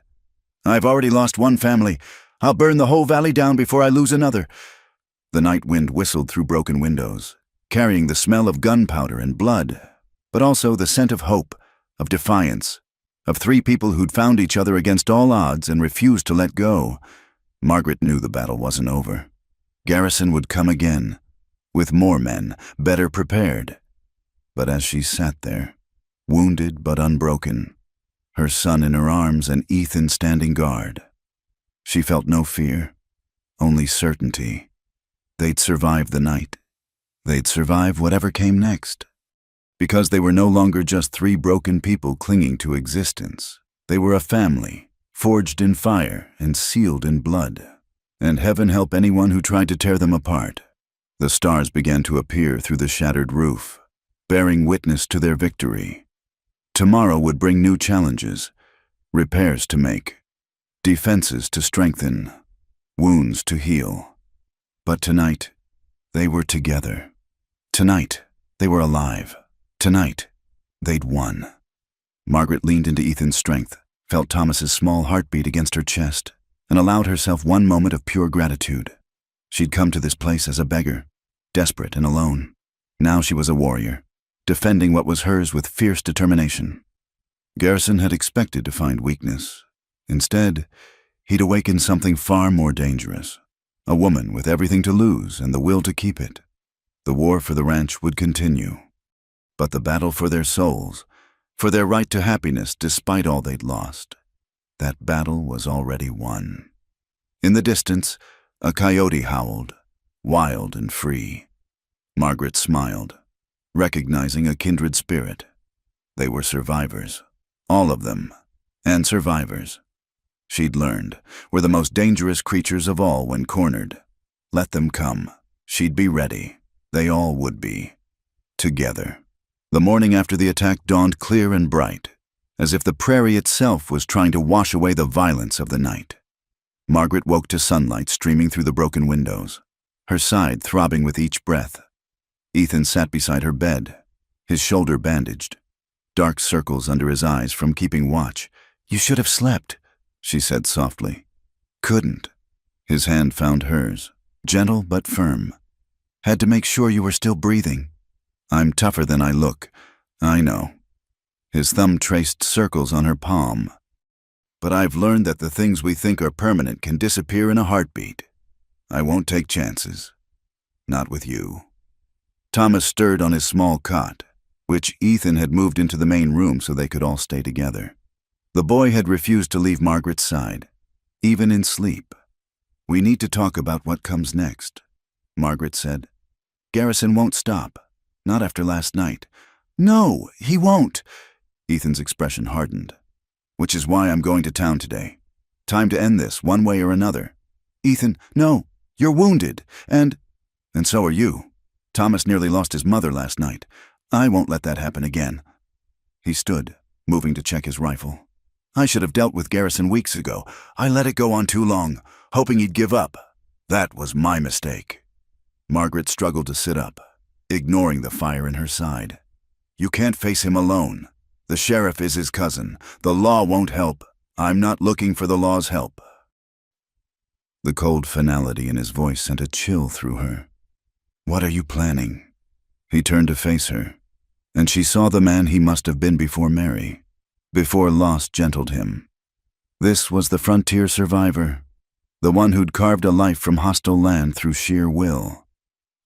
I've already lost 1 family. I'll burn the whole valley down before I lose another. The night wind whistled through broken windows, carrying the smell of gunpowder and blood, but also the scent of hope, of defiance, of 3 people who'd found each other against all odds and refused to let go. Margaret knew the battle wasn't over. Garrison would come again, with more men, better prepared. But as she sat there, wounded but unbroken, her son in her arms and Ethan standing guard, she felt no fear, only certainty. They'd survive the night. They'd survive whatever came next. Because they were no longer just 3 broken people clinging to existence. They were a family, forged in fire and sealed in blood. And heaven help anyone who tried to tear them apart. The stars began to appear through the shattered roof, bearing witness to their victory. Tomorrow would bring new challenges, repairs to make, defenses to strengthen, wounds to heal. But tonight, they were together. Tonight, they were alive. Tonight, they'd won. Margaret leaned into Ethan's strength, felt Thomas's small heartbeat against her chest, and allowed herself one moment of pure gratitude. She'd come to this place as a beggar, desperate and alone. Now she was a warrior, defending what was hers with fierce determination. Garrison had expected to find weakness. Instead, he'd awakened something far more dangerous. A woman with everything to lose and the will to keep it. The war for the ranch would continue. But the battle for their souls, for their right to happiness despite all they'd lost, that battle was already won. In the distance, a coyote howled, wild and free. Margaret smiled, recognizing a kindred spirit. They were survivors, all of them, and survivors. She'd learned, were the most dangerous creatures of all when cornered. Let them come. She'd be ready. They all would be. Together. The morning after the attack dawned clear and bright, as if the prairie itself was trying to wash away the violence of the night. Margaret woke to sunlight streaming through the broken windows, her side throbbing with each breath. Ethan sat beside her bed, his shoulder bandaged, dark circles under his eyes from keeping watch. "You should have slept," she said softly. "Couldn't." His hand found hers, gentle but firm. "Had to make sure you were still breathing." "I'm tougher than I look. I know." His thumb traced circles on her palm. "But I've learned that the things we think are permanent can disappear in a heartbeat. I won't take chances. Not with you." Thomas stirred on his small cot, which Ethan had moved into the main room so they could all stay together. The boy had refused to leave Margaret's side, even in sleep. "We need to talk about what comes next," Margaret said. "Garrison won't stop. Not after last night." "No, he won't." Ethan's expression hardened. "Which is why I'm going to town today. Time to end this, one way or another." "Ethan, no, you're wounded, and so are you. Thomas nearly lost his mother last night. I won't let that happen again." He stood, moving to check his rifle. "I should have dealt with Garrison weeks ago. I let it go on too long, hoping he'd give up. That was my mistake." Margaret struggled to sit up, ignoring the fire in her side. "You can't face him alone. The sheriff is his cousin. The law won't help. I'm not looking for the law's help." The cold finality in his voice sent a chill through her. "What are you planning?" He turned to face her, and she saw the man he must have been before Mary, before loss gentled him. This was the frontier survivor, the one who'd carved a life from hostile land through sheer will.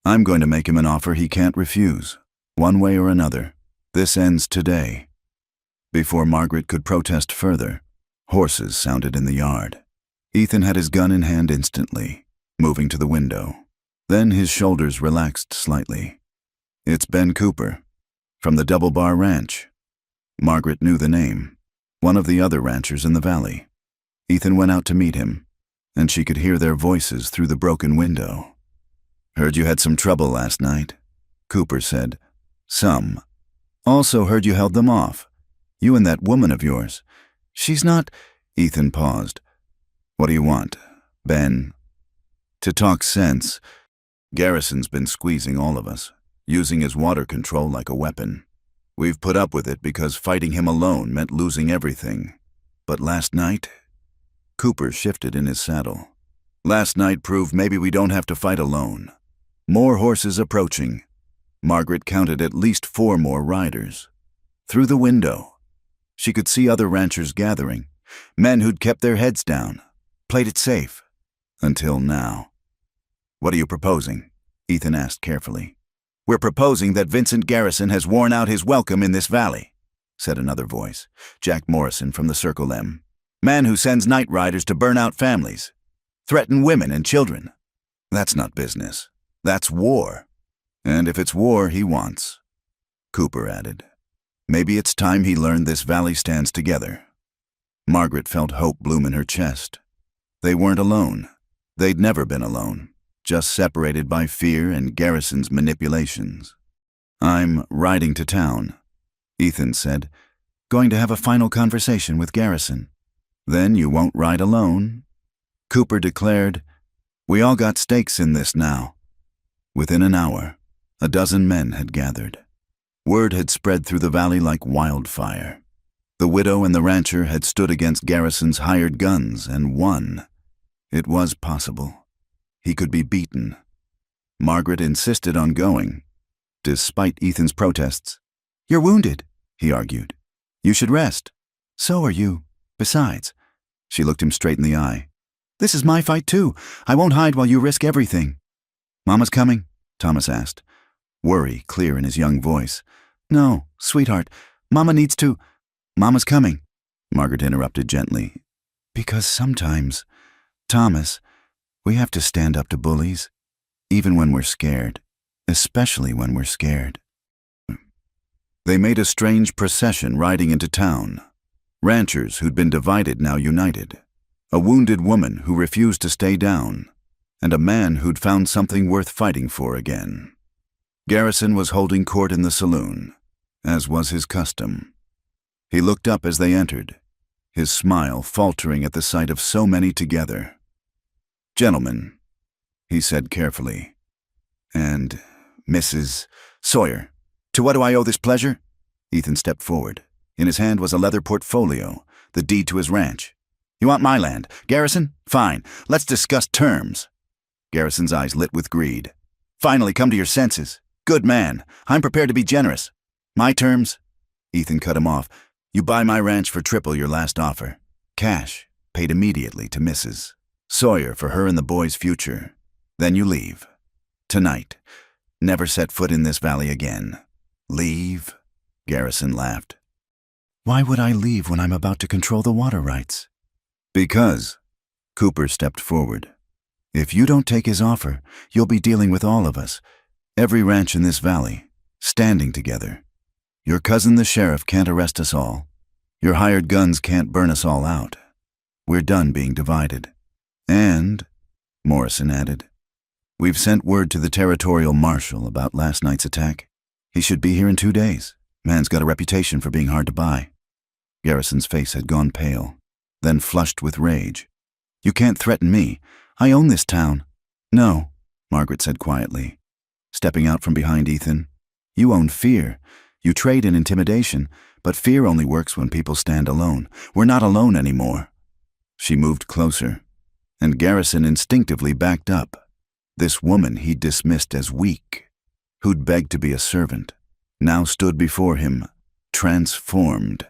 "I'm going to make him an offer he can't refuse, one way or another. This ends today." Before Margaret could protest further, horses sounded in the yard. Ethan had his gun in hand instantly, moving to the window. Then his shoulders relaxed slightly. "It's Ben Cooper, from the Double Bar Ranch." Margaret knew the name, one of the other ranchers in the valley. Ethan went out to meet him, and she could hear their voices through the broken window. "Heard you had some trouble last night," Cooper said. "Some. Also heard you held them off. You and that woman of yours. She's not—" Ethan paused. "What do you want, Ben?" "To talk sense. Garrison's been squeezing all of us, using his water control like a weapon. We've put up with it because fighting him alone meant losing everything. But last night—" Cooper shifted in his saddle. "Last night proved maybe we don't have to fight alone. More horses approaching." Margaret counted at least 4 more riders. Through the window, she could see other ranchers gathering, men who'd kept their heads down, played it safe. Until now. "What are you proposing?" Ethan asked carefully. "We're proposing that Vincent Garrison has worn out his welcome in this valley," said another voice, Jack Morrison from the Circle M. "Man who sends night riders to burn out families, threaten women and children. That's not business. That's war. And if it's war he wants," Cooper added. "Maybe it's time he learned this valley stands together." Margaret felt hope bloom in her chest. They weren't alone. They'd never been alone, just separated by fear and Garrison's manipulations. "I'm riding to town," Ethan said. "Going to have a final conversation with Garrison." "Then you won't ride alone," Cooper declared. "We all got stakes in this now." Within an hour, a dozen men had gathered. Word had spread through the valley like wildfire. The widow and the rancher had stood against Garrison's hired guns and won. It was possible. He could be beaten. Margaret insisted on going, despite Ethan's protests. "You're wounded," he argued. "You should rest." "So are you. Besides," she looked him straight in the eye, This is my fight too. I won't hide while you risk everything. Mama's coming? Thomas asked, worry clear in his young voice. No, sweetheart, Mama needs to… Mama's coming, Margaret interrupted gently. Because sometimes, Thomas, we have to stand up to bullies, even when we're scared, especially when we're scared. They made a strange procession riding into town. Ranchers who'd been divided now united. A wounded woman who refused to stay down, and a man who'd found something worth fighting for again. Garrison was holding court in the saloon, as was his custom. He looked up as they entered, his smile faltering at the sight of so many together. Gentlemen, he said carefully, and Mrs. Sawyer, to what do I owe this pleasure? Ethan stepped forward. In his hand was a leather portfolio, the deed to his ranch. You want my land, Garrison? Fine, let's discuss terms. Garrison's eyes lit with greed. Finally come to your senses. Good man, I'm prepared to be generous. My terms? Ethan cut him off. You buy my ranch for triple your last offer. Cash, paid immediately to Mrs. Sawyer for her and the boy's future. Then you leave. Tonight. Never set foot in this valley again. Leave? Garrison laughed. Why would I leave when I'm about to control the water rights? Because, Cooper stepped forward. If you don't take his offer, you'll be dealing with all of us, every ranch in this valley, standing together. Your cousin the sheriff can't arrest us all. Your hired guns can't burn us all out. We're done being divided. And, Morrison added, we've sent word to the territorial marshal about last night's attack. He should be here in 2 days. Man's got a reputation for being hard to buy. Garrison's face had gone pale, then flushed with rage. You can't threaten me. I own this town. No, Margaret said quietly, stepping out from behind Ethan. You own fear. You trade in intimidation, but fear only works when people stand alone. We're not alone anymore. She moved closer, and Garrison instinctively backed up. This woman he'd dismissed as weak, who'd begged to be a servant, now stood before him, transformed.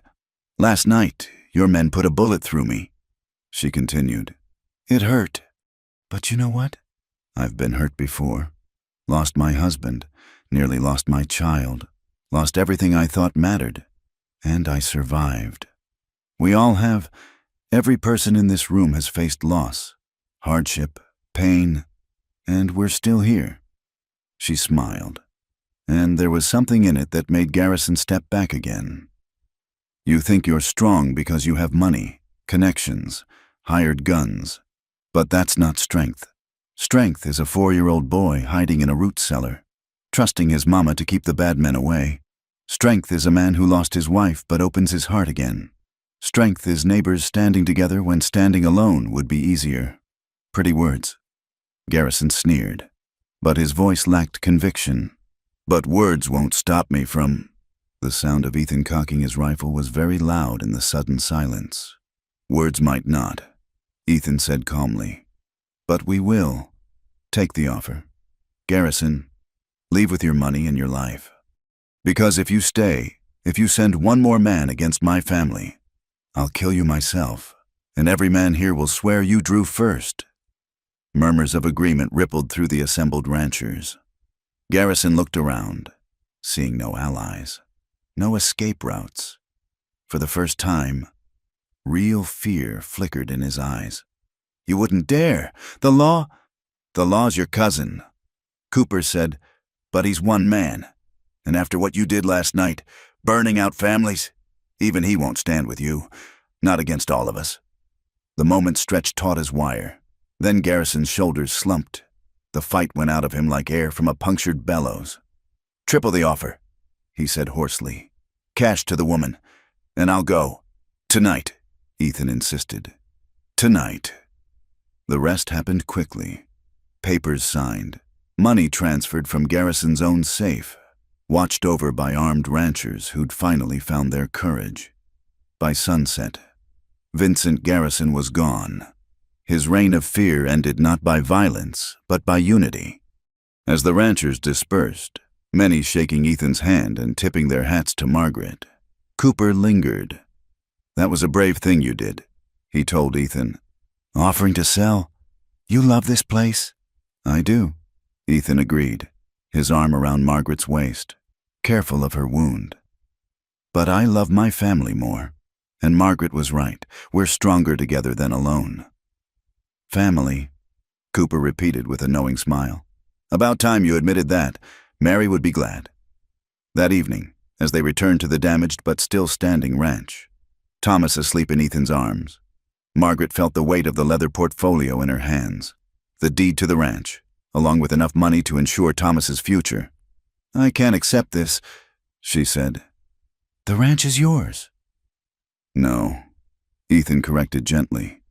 Last night, your men put a bullet through me, she continued. It hurt. But you know what? I've been hurt before. Lost my husband, nearly lost my child, lost everything I thought mattered, and I survived. We all have. Every person in this room has faced loss, hardship, pain, and we're still here. She smiled, and there was something in it that made Garrison step back again. You think you're strong because you have money, connections, hired guns, but that's not strength. Strength is a 4-year-old boy hiding in a root cellar, trusting his mama to keep the bad men away. Strength is a man who lost his wife but opens his heart again. Strength is neighbors standing together when standing alone would be easier. Pretty words. Garrison sneered, but his voice lacked conviction. But words won't stop me from… The sound of Ethan cocking his rifle was very loud in the sudden silence. Words might not, Ethan said calmly. But we will. Take the offer. Garrison, leave with your money and your life. Because if you stay, if you send one more man against my family, I'll kill you myself, and every man here will swear you drew first. Murmurs of agreement rippled through the assembled ranchers. Garrison looked around, seeing no allies, no escape routes. For the first time, real fear flickered in his eyes. You wouldn't dare. The law's your cousin. Cooper said, but he's one man. And after what you did last night, burning out families, even he won't stand with you. Not against all of us. The moment stretched taut as wire. Then Garrison's shoulders slumped. The fight went out of him like air from a punctured bellows. Triple the offer, he said hoarsely. Cash to the woman, and I'll go. Tonight, Ethan insisted. Tonight. The rest happened quickly. Papers signed, money transferred from Garrison's own safe, watched over by armed ranchers who'd finally found their courage. By sunset, Vincent Garrison was gone. His reign of fear ended not by violence, but by unity. As the ranchers dispersed, many shaking Ethan's hand and tipping their hats to Margaret, Cooper lingered. That was a brave thing you did, he told Ethan. Offering to sell? You love this place? I do, Ethan agreed, his arm around Margaret's waist, careful of her wound. But I love my family more. And Margaret was right. We're stronger together than alone. Family, Cooper repeated with a knowing smile. About time you admitted that. Mary would be glad. That evening, as they returned to the damaged but still standing ranch, Thomas asleep in Ethan's arms, Margaret felt the weight of the leather portfolio in her hands, the deed to the ranch, along with enough money to ensure Thomas's future. I can't accept this, she said. The ranch is yours. No, Ethan corrected gently.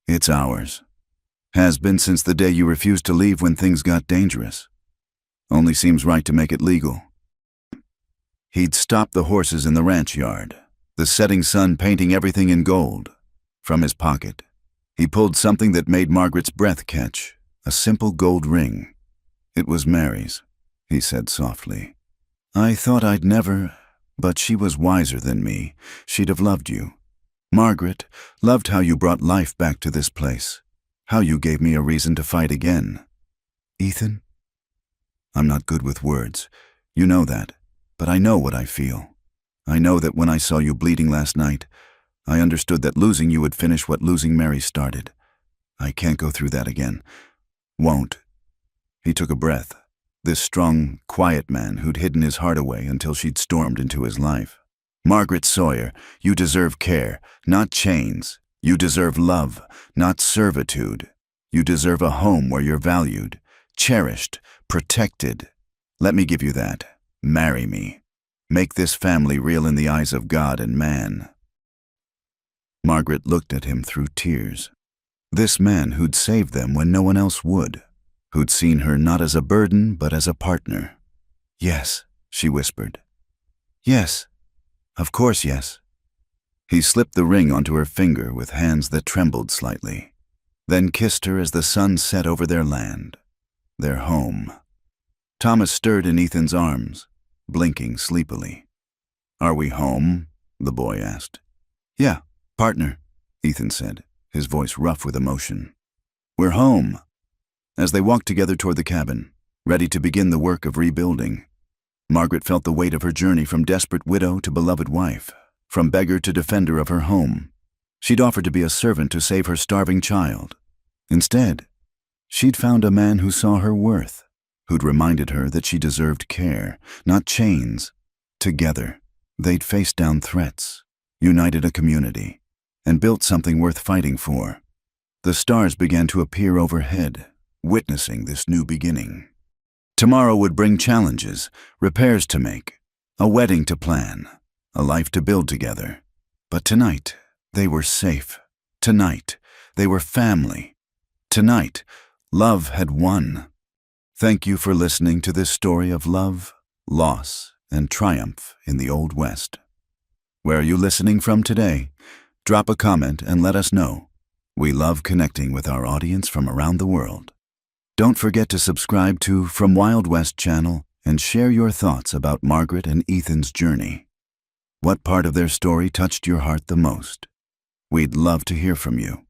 It's ours. Has been since the day you refused to leave when things got dangerous. Only seems right to make it legal. He'd stopped the horses in the ranch yard, the setting sun painting everything in gold. From his pocket, he pulled something that made Margaret's breath catch, a simple gold ring. It was Mary's, he said softly. I thought I'd never, but she was wiser than me. She'd have loved you. Margaret loved how you brought life back to this place, how you gave me a reason to fight again. Ethan? I'm not good with words. You know that, but I know what I feel. I know that when I saw you bleeding last night, I understood that losing you would finish what losing Mary started. I can't go through that again. Won't. He took a breath. This strong, quiet man who'd hidden his heart away until she'd stormed into his life. Margaret Sawyer, you deserve care, not chains. You deserve love, not servitude. You deserve a home where you're valued, cherished, protected. Let me give you that. Marry me. Make this family real in the eyes of God and man. Margaret looked at him through tears. This man who'd saved them when no one else would, who'd seen her not as a burden but as a partner. Yes, she whispered. Yes. Of course, yes. He slipped the ring onto her finger with hands that trembled slightly, then kissed her as the sun set over their land, their home. Thomas stirred in Ethan's arms, blinking sleepily. Are we home? The boy asked. Yeah, partner, Ethan said, his voice rough with emotion. We're home. As they walked together toward the cabin, ready to begin the work of rebuilding, Margaret felt the weight of her journey from desperate widow to beloved wife, from beggar to defender of her home. She'd offered to be a servant to save her starving child. Instead, she'd found a man who saw her worth, who'd reminded her that she deserved care, not chains. Together, they'd faced down threats, united a community, and built something worth fighting for. The stars began to appear overhead, witnessing this new beginning. Tomorrow would bring challenges, repairs to make, a wedding to plan, a life to build together. But tonight, they were safe. Tonight, they were family. Tonight, love had won. Thank you for listening to this story of love, loss, and triumph in the Old West. Where are you listening from today? Drop a comment and let us know. We love connecting with our audience from around the world. Don't forget to subscribe to From Wild West channel and share your thoughts about Margaret and Ethan's journey. What part of their story touched your heart the most? We'd love to hear from you.